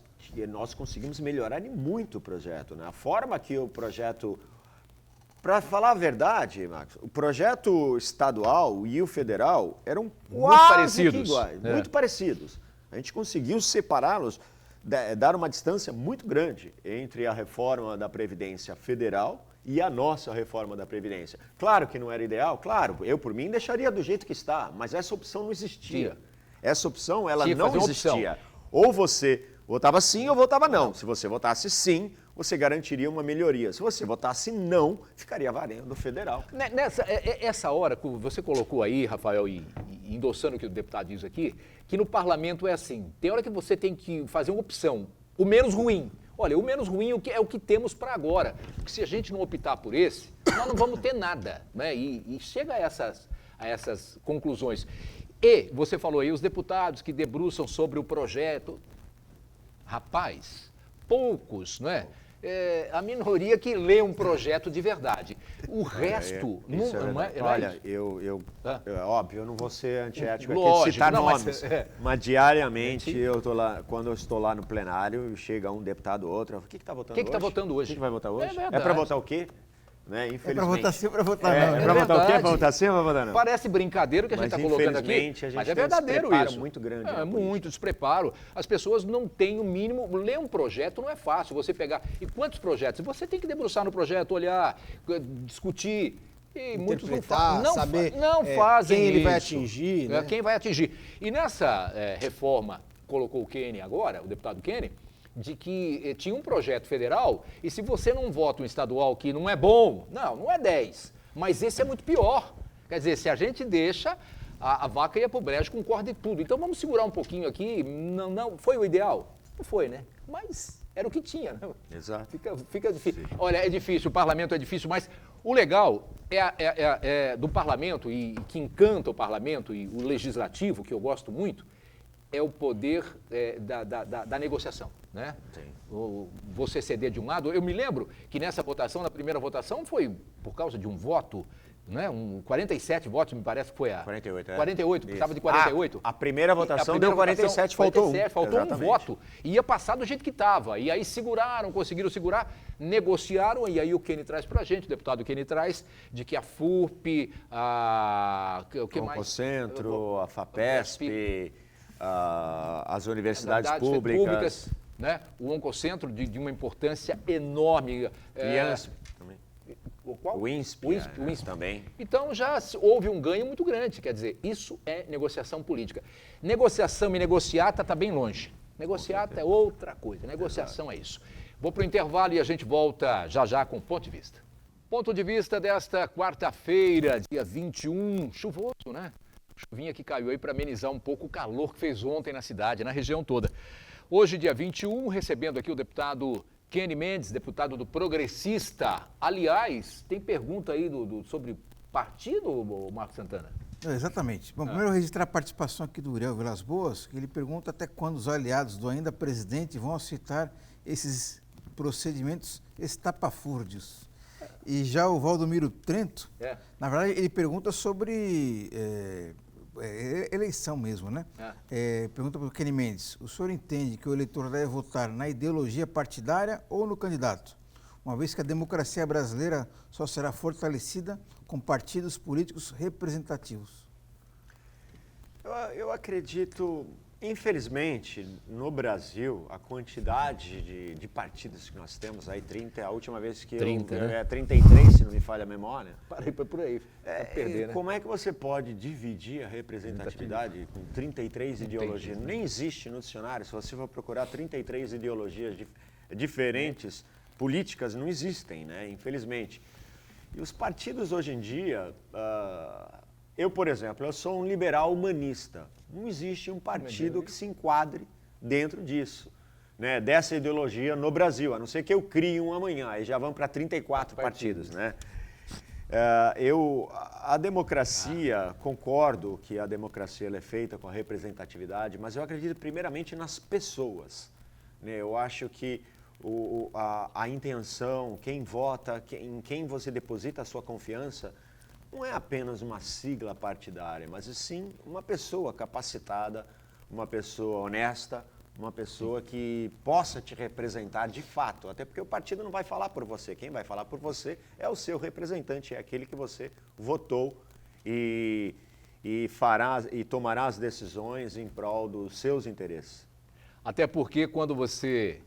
conseguimos melhorar muito o projeto, né? A forma que o projeto... Para falar a verdade, Marcos, o projeto estadual e o federal eram quase parecidos. Iguais, muito parecidos. A gente conseguiu separá-los, dar uma distância muito grande entre a reforma da Previdência Federal e a nossa reforma da Previdência. Claro que não era ideal, claro, eu por mim deixaria do jeito que está, mas essa opção não existia. Essa opção, ela não existia. Ou você votava sim ou votava não. Se você votasse sim, você garantiria uma melhoria. Se você votasse não, ficaria valendo o federal. Essa hora que você colocou aí, Rafael, e endossando o que o deputado diz aqui, que no parlamento é assim, tem hora que você tem que fazer uma opção, o menos ruim. Olha, o menos ruim é o que temos para agora, porque se a gente não optar por esse, nós não vamos ter nada, né? E chega a essas conclusões. E você falou aí, os deputados que debruçam sobre o projeto, rapaz, poucos, não é? A minoria que lê um projeto de verdade. O resto não é. Olha, óbvio, eu não vou ser antiético aqui de Lógico, citar não, nomes, mas diariamente eu tô lá, quando eu estou lá no plenário, chega um deputado ou outro, o que está votando hoje? O que está votando hoje? O que vai votar hoje? É para votar o quê? Né? Infelizmente. É para votar sim ou para votar não. É para votar o quê? Para votar sim ou para votar não? Parece brincadeira o que a gente está colocando aqui, mas é verdadeiro isso. Muito grande. É muito despreparo. As pessoas não têm o mínimo. Ler um projeto não é fácil. Você pegar. E quantos projetos? Você tem que debruçar no projeto, olhar, discutir. E muitos não fazem quem ele isso. vai atingir. Né? Quem vai atingir. E nessa reforma, colocou o Kenny agora, o deputado Kenny, de que tinha um projeto federal e se você não vota um estadual que não é bom, não é 10, mas esse é muito pior. Quer dizer, se a gente deixa, a vaca ia pro brejo com corda e tudo. Então vamos segurar um pouquinho aqui. Não foi o ideal? Não foi, né? Mas era o que tinha, né? Exato. Fica difícil. Sim. Olha, é difícil, o parlamento é difícil, mas o legal do parlamento e que encanta o parlamento e o legislativo, que eu gosto muito, é o poder da negociação, né? Sim. Você ceder de um lado. Eu me lembro que nessa votação, na primeira votação, foi por causa de um voto, né? 47 votos, me parece que foi a... 48, 48, precisava de 48. A primeira votação deu 47, faltou um. Faltou exatamente. Um voto. E ia passar do jeito que estava. E aí conseguiram segurar, negociaram, e aí o Kenny traz pra gente, o deputado Kenny traz, de que a FURP, o que mais? Oncocentro, a FAPESP... as universidades públicas, né? O Oncocentro de uma importância enorme. IANSP também. Qual? O INSP, o INSP também. Então já houve um ganho muito grande, quer dizer, isso é negociação política. Negociação e negociata está bem longe. Negociata é outra coisa, negociação é isso. Vou para o intervalo e a gente volta já com o Ponto de Vista. Ponto de Vista desta quarta-feira, dia 21, chuvoso, né? Chuvinha que caiu aí para amenizar um pouco o calor que fez ontem na cidade, na região toda. Hoje, dia 21, recebendo aqui o deputado Kenny Mendes, deputado do Progressista. Aliás, tem pergunta aí sobre partido, Marcos Santana? Exatamente. Bom, primeiro eu registrar a participação aqui do Uriel Vilas Boas, que ele pergunta até quando os aliados do ainda presidente vão aceitar esses procedimentos estapafúrdios. E já o Valdomiro Trento, na verdade, ele pergunta sobre eleição mesmo, né? Pergunta para o Kenny Mendes, o senhor entende que o eleitor deve votar na ideologia partidária ou no candidato? Uma vez que a democracia brasileira só será fortalecida com partidos políticos representativos. Eu acredito Infelizmente, no Brasil, a quantidade de partidos que nós temos, aí 30, a última vez que 30, eu... né? É 33, se não me falha a memória. Parei por aí, pra perder, né? Como é que você pode dividir a representatividade com 33 ideologias? Nem existe no dicionário, se você for procurar 33 ideologias diferentes, políticas, não existem, né? Infelizmente. E os partidos hoje em dia... eu, por exemplo, eu sou um liberal humanista. Não existe um partido que se enquadre dentro disso, né, dessa ideologia no Brasil, a não ser que eu crie um amanhã, aí já vão para 34 partidos, né? A democracia, concordo que a democracia ela é feita com a representatividade, mas eu acredito primeiramente nas pessoas, né? Eu acho que a intenção, quem vota, em quem você deposita a sua confiança, não é apenas uma sigla partidária, mas sim uma pessoa capacitada, uma pessoa honesta, uma pessoa que possa te representar de fato. Até porque o partido não vai falar por você. Quem vai falar por você é o seu representante, é aquele que você votou e tomará as decisões em prol dos seus interesses. Até porque quando você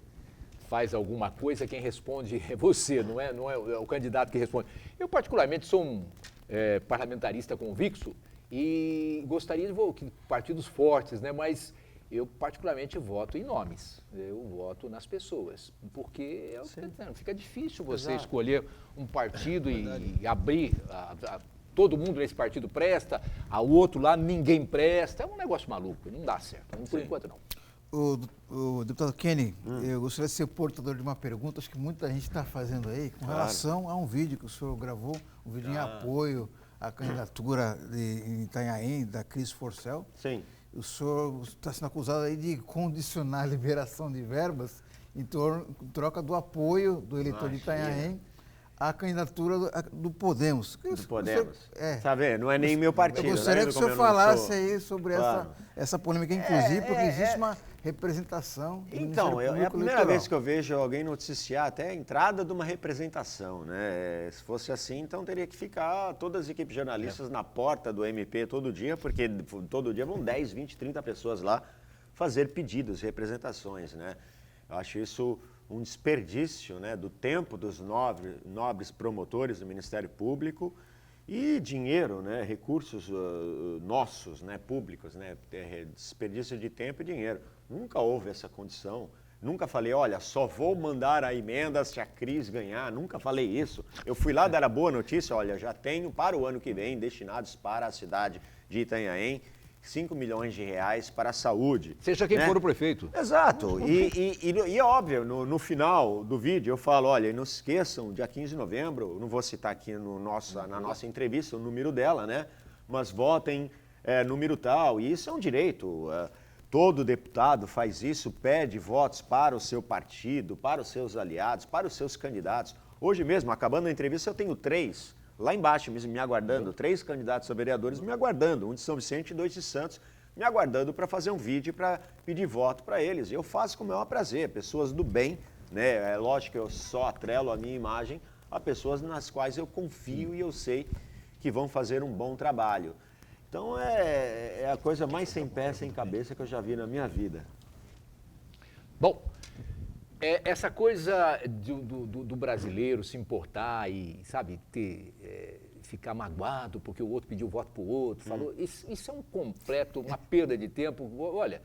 faz alguma coisa, quem responde é você, não é o candidato que responde. Eu, particularmente, sou um parlamentarista convicto e gostaria de partidos fortes, né? Mas eu, particularmente, voto em nomes. Eu voto nas pessoas, porque é o que fica difícil você escolher um partido e abrir todo mundo nesse partido presta, ao outro lá ninguém presta. É um negócio maluco, não dá certo. Por enquanto, não. O deputado Kenny, eu gostaria de ser portador de uma pergunta, acho que muita gente está fazendo aí, com relação a um vídeo que o senhor gravou, um vídeo em apoio à candidatura em Itanhaém, da Cris Forcel. Sim. O senhor está sendo acusado aí de condicionar a liberação de verbas em troca do apoio do eleitor de Itanhaém à candidatura do Podemos. Do Podemos. Senhor, Tá vendo? Não é nem meu partido. eu gostaria né? que o senhor falasse aí sobre essa polêmica, inclusive, porque existe uma representação do Então, Ministério é a Público primeira Eleitoral. vez que eu vejo alguém noticiar até a entrada de uma representação, né? Se fosse assim, então teria que ficar todas as equipes jornalistas na porta do MP todo dia, porque todo dia vão 10, 20, 30 pessoas lá fazer pedidos, representações, né? Eu acho isso um desperdício, né, do tempo dos nobres promotores do Ministério Público e dinheiro, né, recursos nossos, né, públicos, né, desperdício de tempo e dinheiro. Nunca houve essa condição. Nunca falei, olha, só vou mandar a emenda se a Cris ganhar. Nunca falei isso. Eu fui lá dar a boa notícia, olha, já tenho para o ano que vem destinados para a cidade de Itanhaém 5 milhões de reais para a saúde. Seja quem né? for o prefeito. Exato. E é óbvio, no final do vídeo eu falo, olha, não se esqueçam, dia 15 de novembro, não vou citar aqui na nossa entrevista o número dela, né? Mas votem número tal, e isso é um direito. Todo deputado faz isso, pede votos para o seu partido, para os seus aliados, para os seus candidatos. Hoje mesmo, acabando a entrevista, eu tenho 3 lá embaixo me aguardando, 3 candidatos a vereadores me aguardando, um de São Vicente e 2 de Santos, me aguardando para fazer um vídeo para pedir voto para eles. Eu faço com o maior prazer, pessoas do bem, né? É lógico que eu só atrelo a minha imagem a pessoas nas quais eu confio e eu sei que vão fazer um bom trabalho. Então é a coisa mais sem pé, sem cabeça que eu já vi na minha vida. Bom, essa coisa do brasileiro se importar e, sabe, ficar magoado porque o outro pediu voto para o outro, falou, isso é uma perda de tempo. Olha,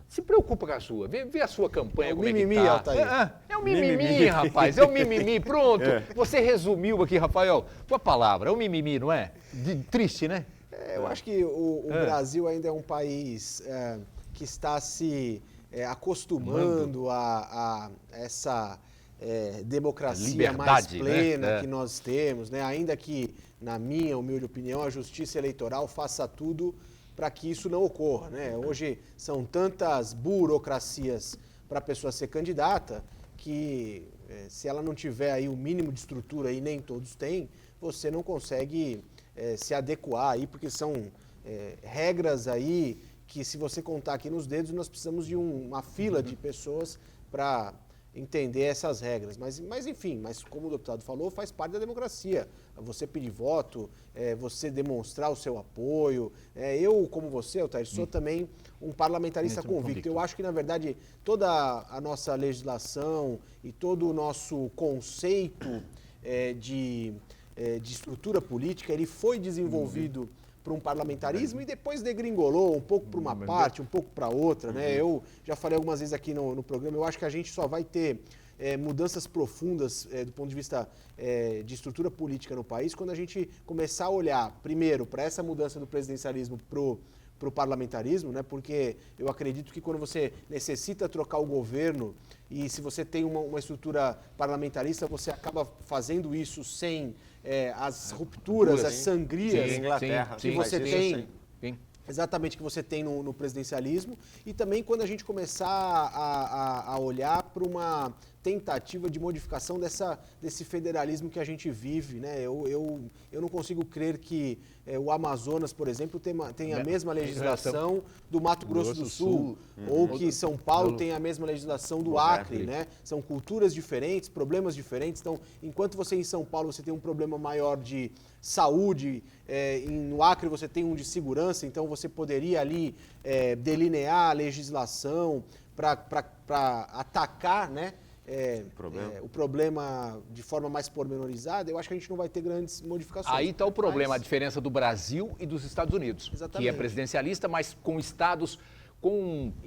se preocupa com a sua, vê a sua campanha, como mimimi, é que tá. Altair. É o mimimi, rapaz, é o mimimi, pronto. Você resumiu aqui, Rafael, com a palavra, é o mimimi, não é? Triste, né? Eu acho que o Brasil ainda é um país que está se acostumando a essa democracia liberdade, mais plena, né? que nós temos, né? Ainda que, na minha humilde opinião, a justiça eleitoral faça tudo para que isso não ocorra, né? Hoje são tantas burocracias para a pessoa ser candidata que se ela não tiver aí o mínimo de estrutura, e nem todos têm, você não consegue se adequar aí, porque são regras aí que, se você contar aqui nos dedos, nós precisamos de uma fila de pessoas para entender essas regras. Mas enfim, como o deputado falou, faz parte da democracia. Você pedir voto, você demonstrar o seu apoio. Eu, como você, Altair, sou também um parlamentarista convicto. Eu acho que, na verdade, toda a nossa legislação e todo o nosso conceito de estrutura política, ele foi desenvolvido para um parlamentarismo e depois degringolou um pouco para uma parte, um pouco para outra, né? Eu já falei algumas vezes aqui no programa, eu acho que a gente só vai ter mudanças profundas do ponto de vista de estrutura política no país quando a gente começar a olhar, primeiro, para essa mudança do presidencialismo para o parlamentarismo, né? Porque eu acredito que quando você necessita trocar o governo e se você tem uma estrutura parlamentarista, você acaba fazendo isso sem as rupturas, as sangrias que você tem. Exatamente, que você tem no presidencialismo, e também quando a gente começar a olhar para uma tentativa de modificação desse federalismo que a gente vive, né? Eu não consigo crer que o Amazonas, por exemplo, tenha a mesma legislação do Mato Grosso do Sul, ou que São Paulo tenha a mesma legislação do Acre, né? São culturas diferentes, problemas diferentes. Então, enquanto você em São Paulo você tem um problema maior de saúde, no Acre você tem um de segurança, então você poderia ali delinear a legislação para atacar, né, o problema de forma mais pormenorizada. Eu acho que a gente não vai ter grandes modificações. Aí está o problema, a diferença do Brasil e dos Estados Unidos, Exatamente. que é presidencialista, mas com estados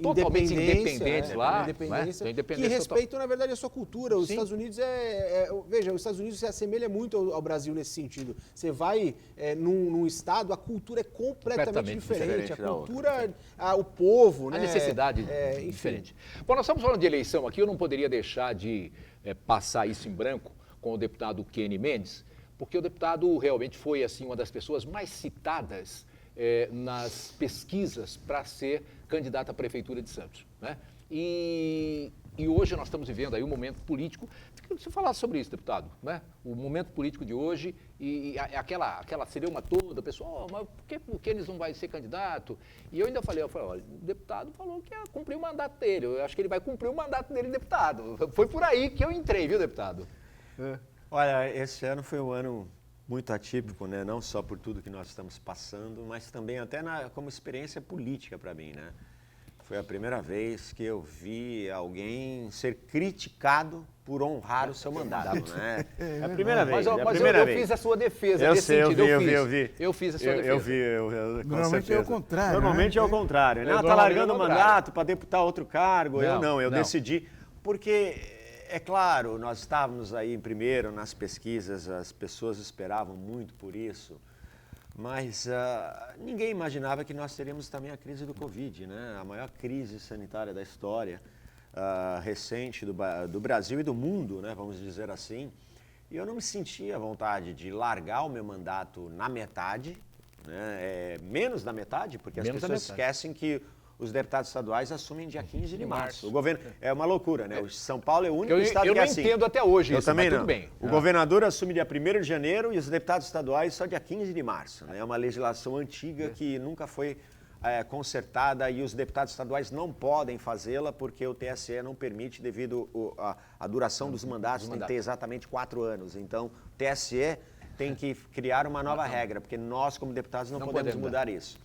totalmente independentes lá, independência, né? Que respeitam, na verdade, a sua cultura. Os Estados Unidos veja, os Estados Unidos se assemelha muito ao Brasil nesse sentido. Você vai num estado, a cultura é completamente diferente. A cultura, o povo, né? A necessidade é diferente. Bom, nós estamos falando de eleição aqui, eu não poderia deixar de passar isso em branco com o deputado Kenny Mendes, porque o deputado realmente foi assim uma das pessoas mais citadas nas pesquisas para ser candidato à Prefeitura de Santos, né? E hoje nós estamos vivendo aí um momento político. Queria que você falasse sobre isso, deputado, né? O momento político de hoje e aquela celeuma toda, o pessoal, mas por que o Kenny não vai ser candidato? E eu ainda falei, olha, o deputado falou que ia cumprir o mandato dele, eu acho que ele vai cumprir o mandato dele, deputado. Foi por aí que eu entrei, viu, deputado? Olha, esse ano foi um ano muito atípico, né? Não só por tudo que nós estamos passando, mas também até como experiência política para mim, né? Foi a primeira vez que eu vi alguém ser criticado por honrar o seu mandato, né? É a primeira vez. Mas eu fiz a sua defesa nesse sentido. Eu vi. Eu fiz a sua defesa. Eu vi, Normalmente é o contrário. Normalmente é o contrário, né? Tá largando o mandato para deputar outro cargo. Eu decidi, porque é claro, nós estávamos aí primeiro nas pesquisas, as pessoas esperavam muito por isso, mas ninguém imaginava que nós teríamos também a crise do Covid, né? A maior crise sanitária da história recente do Brasil e do mundo, né? Vamos dizer assim. E eu não me sentia à vontade de largar o meu mandato na metade, né? Menos da metade, porque as pessoas esquecem que os deputados estaduais assumem dia 15 de março. O governo é uma loucura, né? O São Paulo é o único estado que é assim. Eu não entendo até hoje isso, também mas não. Tudo bem. O governador assume dia 1º de janeiro e os deputados estaduais só dia 15 de março. Né? É uma legislação antiga que nunca foi consertada e os deputados estaduais não podem fazê-la porque o TSE não permite devido à duração dos mandatos, tem que ter exatamente 4 anos. Então, o TSE tem que criar uma nova regra, porque nós, como deputados, não podemos mudar isso.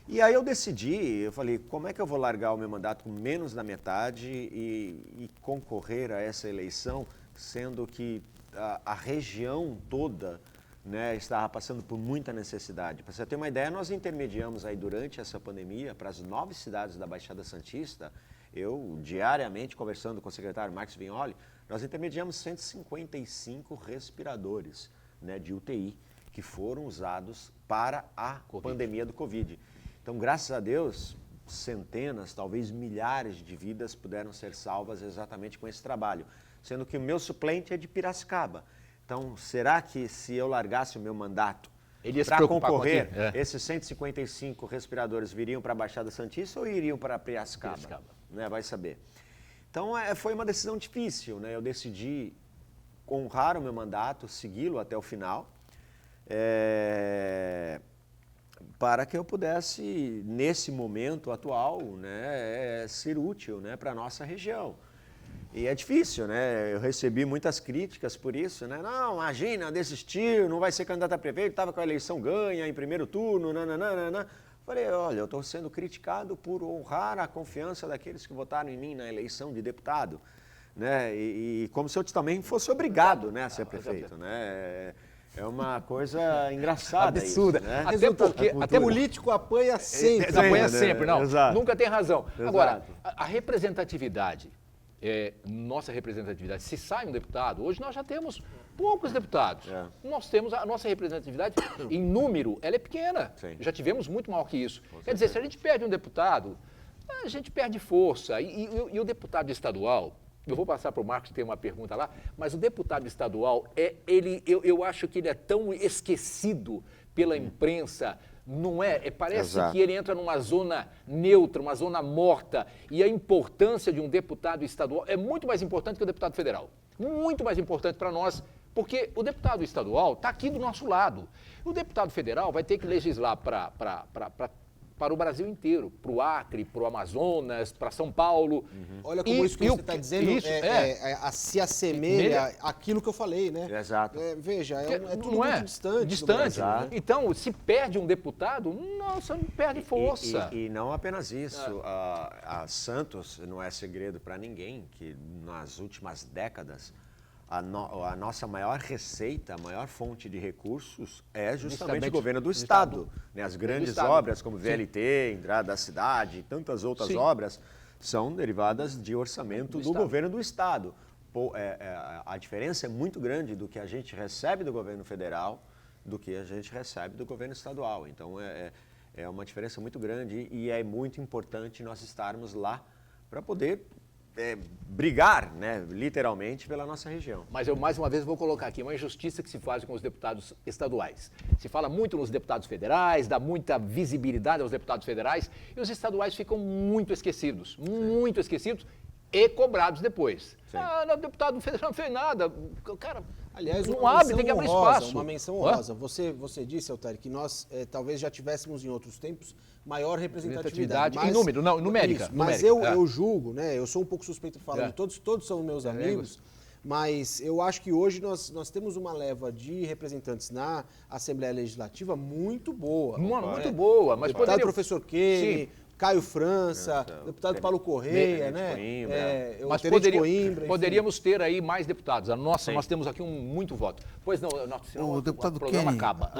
E aí eu falei, como é que eu vou largar o meu mandato com menos da metade e concorrer a essa eleição, sendo que a região toda, né, estava passando por muita necessidade. Para você ter uma ideia, nós intermediamos aí durante essa pandemia para as 9 cidades da Baixada Santista, eu diariamente conversando com o secretário Marcos Vignoli, nós intermediamos 155 respiradores, né, de UTI que foram usados para a pandemia do Covid. Então, graças a Deus, centenas, talvez milhares de vidas puderam ser salvas exatamente com esse trabalho. Sendo que o meu suplente é de Piracicaba. Então, será que se eu largasse o meu mandato para concorrer, esses 155 respiradores viriam para a Baixada Santista ou iriam para Piracicaba? Né, vai saber. Então, foi uma decisão difícil, né? Eu decidi honrar o meu mandato, segui-lo até o final. Para que eu pudesse, nesse momento atual, né, ser útil, né, para a nossa região. E é difícil, né? Eu recebi muitas críticas por isso, né? Não, imagina, desistiu, não vai ser candidato a prefeito, estava com a eleição ganha em primeiro turno, nananana. Falei, olha, eu estou sendo criticado por honrar a confiança daqueles que votaram em mim na eleição de deputado, né? E como se eu também fosse obrigado, né, a ser prefeito, né? É uma coisa engraçada. Absurda. Isso, né? Até porque Até político apanha sempre. apanha sempre, não. Exato. Nunca tem razão. Exato. Agora, a representatividade, nossa representatividade, se sai um deputado, hoje nós já temos poucos deputados. Nós temos a nossa representatividade, em número, ela é pequena. Sim. Já tivemos muito maior que isso. Quer dizer, se a gente perde um deputado, a gente perde força. E o deputado estadual, eu vou passar para o Marcos, tem uma pergunta lá, mas o deputado estadual, eu acho que ele é tão esquecido pela imprensa, não é? Parece Exato. que ele entra numa zona neutra, uma zona morta, e a importância de um deputado estadual é muito mais importante que o deputado federal. Muito mais importante para nós, porque o deputado estadual está aqui do nosso lado. O deputado federal vai ter que legislar para o Brasil inteiro, para o Acre, para o Amazonas, para São Paulo. Olha como isso que você está dizendo se assemelha àquilo que eu falei, né? Exato. Veja, é tudo não muito distante. Distante. Exato. Então, se perde um deputado, nossa, perde força. E não apenas isso. A Santos, não é segredo para ninguém, que nas últimas décadas, a nossa maior receita, a maior fonte de recursos é justamente o governo do Estado. Né? As grandes obras, como VLT, Entrada da Cidade e tantas outras obras, são derivadas de orçamento do governo do Estado. A diferença é muito grande do que a gente recebe do governo federal do que a gente recebe do governo estadual. Então, é uma diferença muito grande e é muito importante nós estarmos lá para poder brigar, né, literalmente, pela nossa região. Mas eu, mais uma vez, vou colocar aqui uma injustiça que se faz com os deputados estaduais. Se fala muito nos deputados federais, dá muita visibilidade aos deputados federais, e os estaduais ficam muito esquecidos e cobrados depois. Sim. O deputado federal não fez nada. Cara, Aliás, não abre, tem que abrir espaço. Uma menção honrosa. Você disse, Altair, que nós talvez já tivéssemos em outros tempos maior representatividade. Em número, não, numérica. Mas eu julgo, né? Eu sou um pouco suspeito falando, todos são meus amigos, mas eu acho que hoje nós temos uma leva de representantes na Assembleia Legislativa muito boa. Muito boa, mas deputado poderia... professor Kenny, Caio França, deputado Paulo Correia, né? Mas poderíamos ter aí mais deputados. Nós temos aqui muito voto. Pois não, senão o deputado o programa Kenny, acaba.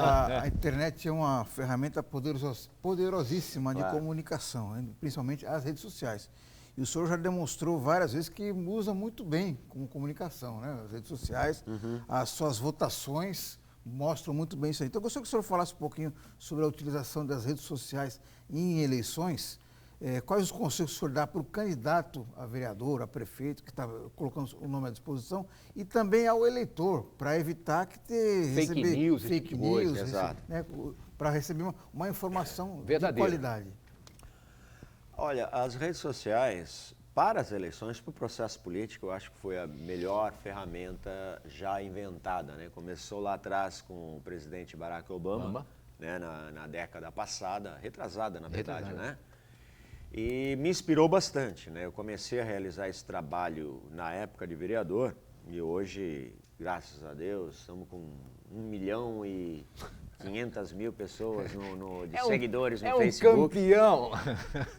A internet é uma ferramenta poderosíssima de comunicação, principalmente as redes sociais. E o senhor já demonstrou várias vezes que usa muito bem como comunicação, né? As redes sociais, as suas votações mostram muito bem isso aí. Então, eu gostaria que o senhor falasse um pouquinho sobre a utilização das redes sociais em eleições. Quais os conselhos que o senhor dá para o candidato a vereador, a prefeito, que está colocando o nome à disposição, e também ao eleitor, para evitar que fake news, né, para receber uma informação verdadeira, de qualidade. Olha, as redes sociais, para as eleições, para o processo político, eu acho que foi a melhor ferramenta já inventada, né? Começou lá atrás com o presidente Barack Obama, né? na década passada, retrasada, na verdade, né? E me inspirou bastante, né? Eu comecei a realizar esse trabalho na época de vereador e hoje, graças a Deus, estamos com 1.500.000 pessoas de seguidores no Facebook. Campeão.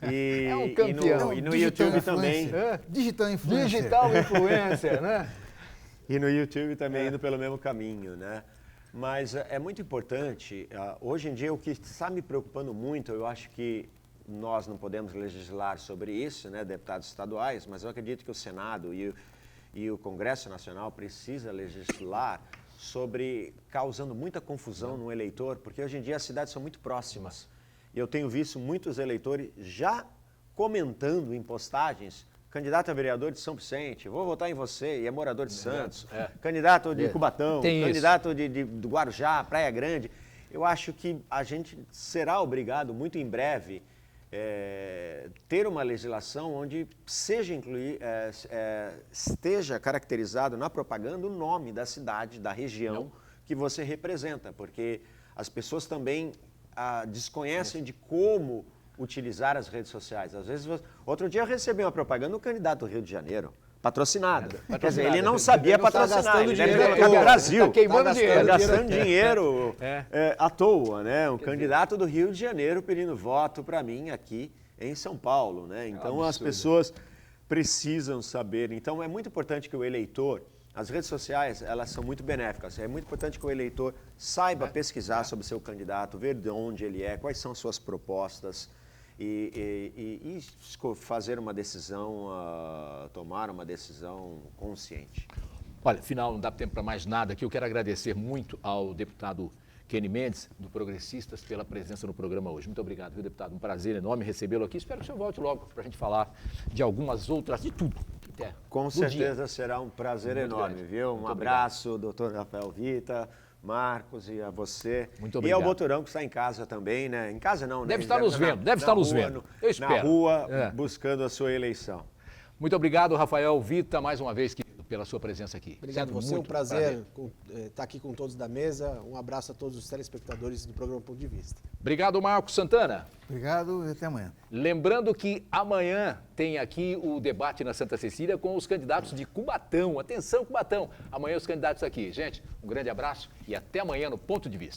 É um campeão. E no YouTube também. Digital influencer. Digital influencer, né? E no YouTube também indo pelo mesmo caminho, né? Mas é muito importante, hoje em dia o que está me preocupando muito, eu acho que nós não podemos legislar sobre isso, né, deputados estaduais, mas eu acredito que o Senado e o Congresso Nacional precisa legislar sobre causando muita confusão no eleitor, porque hoje em dia as cidades são muito próximas. E eu tenho visto muitos eleitores já comentando em postagens, candidato a vereador de São Vicente, vou votar em você, e é morador de Santos, candidato de Cubatão, candidato do Guarujá, Praia Grande. Eu acho que a gente será obrigado, muito em breve, ter uma legislação onde esteja caracterizado na propaganda o nome da cidade, da região que você representa, porque as pessoas também desconhecem de como utilizar as redes sociais. Às vezes, outro dia eu recebi uma propaganda do candidato do Rio de Janeiro, patrocinado. Quer dizer, patrocinado. ele não sabia Ele não tá patrocinar, gastando ele dinheiro deve à ter toa. Brasil. Tá queimando dinheiro. Gastando dinheiro É. à toa, né? Um candidato do Rio de Janeiro pedindo voto para mim aqui em São Paulo, né? Então as pessoas precisam saber. Então é muito importante que o eleitor, as redes sociais, elas são muito benéficas. É muito importante que o eleitor saiba pesquisar sobre o seu candidato, ver de onde ele é, quais são suas propostas e fazer uma decisão, tomar uma decisão consciente. Olha, afinal, não dá tempo para mais nada aqui. Eu quero agradecer muito ao deputado Kenny Mendes, do Progressistas, pela presença no programa hoje. Muito obrigado, viu, deputado? Um prazer enorme recebê-lo aqui. Espero que o senhor volte logo para a gente falar de algumas outras, de tudo. Com certeza será um prazer Muito enorme, grande. viu? Muito Um abraço, doutor Rafael Vita, Marcos e a você. Muito E obrigado. ao Boturão, que está em casa também, né? Em casa não, né? Deve Ele estar nos estar vendo, deve estar nos rua, vendo. Eu espero. Na rua, É. buscando a sua eleição. Muito obrigado, Rafael Vita, mais uma vez, querido, pela sua presença aqui. Obrigado a Sempre você, um muito prazer estar aqui com todos da mesa. Um abraço a todos os telespectadores do programa Ponto de Vista. Obrigado, Marcos Santana. Obrigado e até amanhã. Lembrando que amanhã tem aqui o debate na Santa Cecília com os candidatos de Cubatão. Atenção, Cubatão. Amanhã os candidatos aqui. Gente, um grande abraço e até amanhã no Ponto de Vista.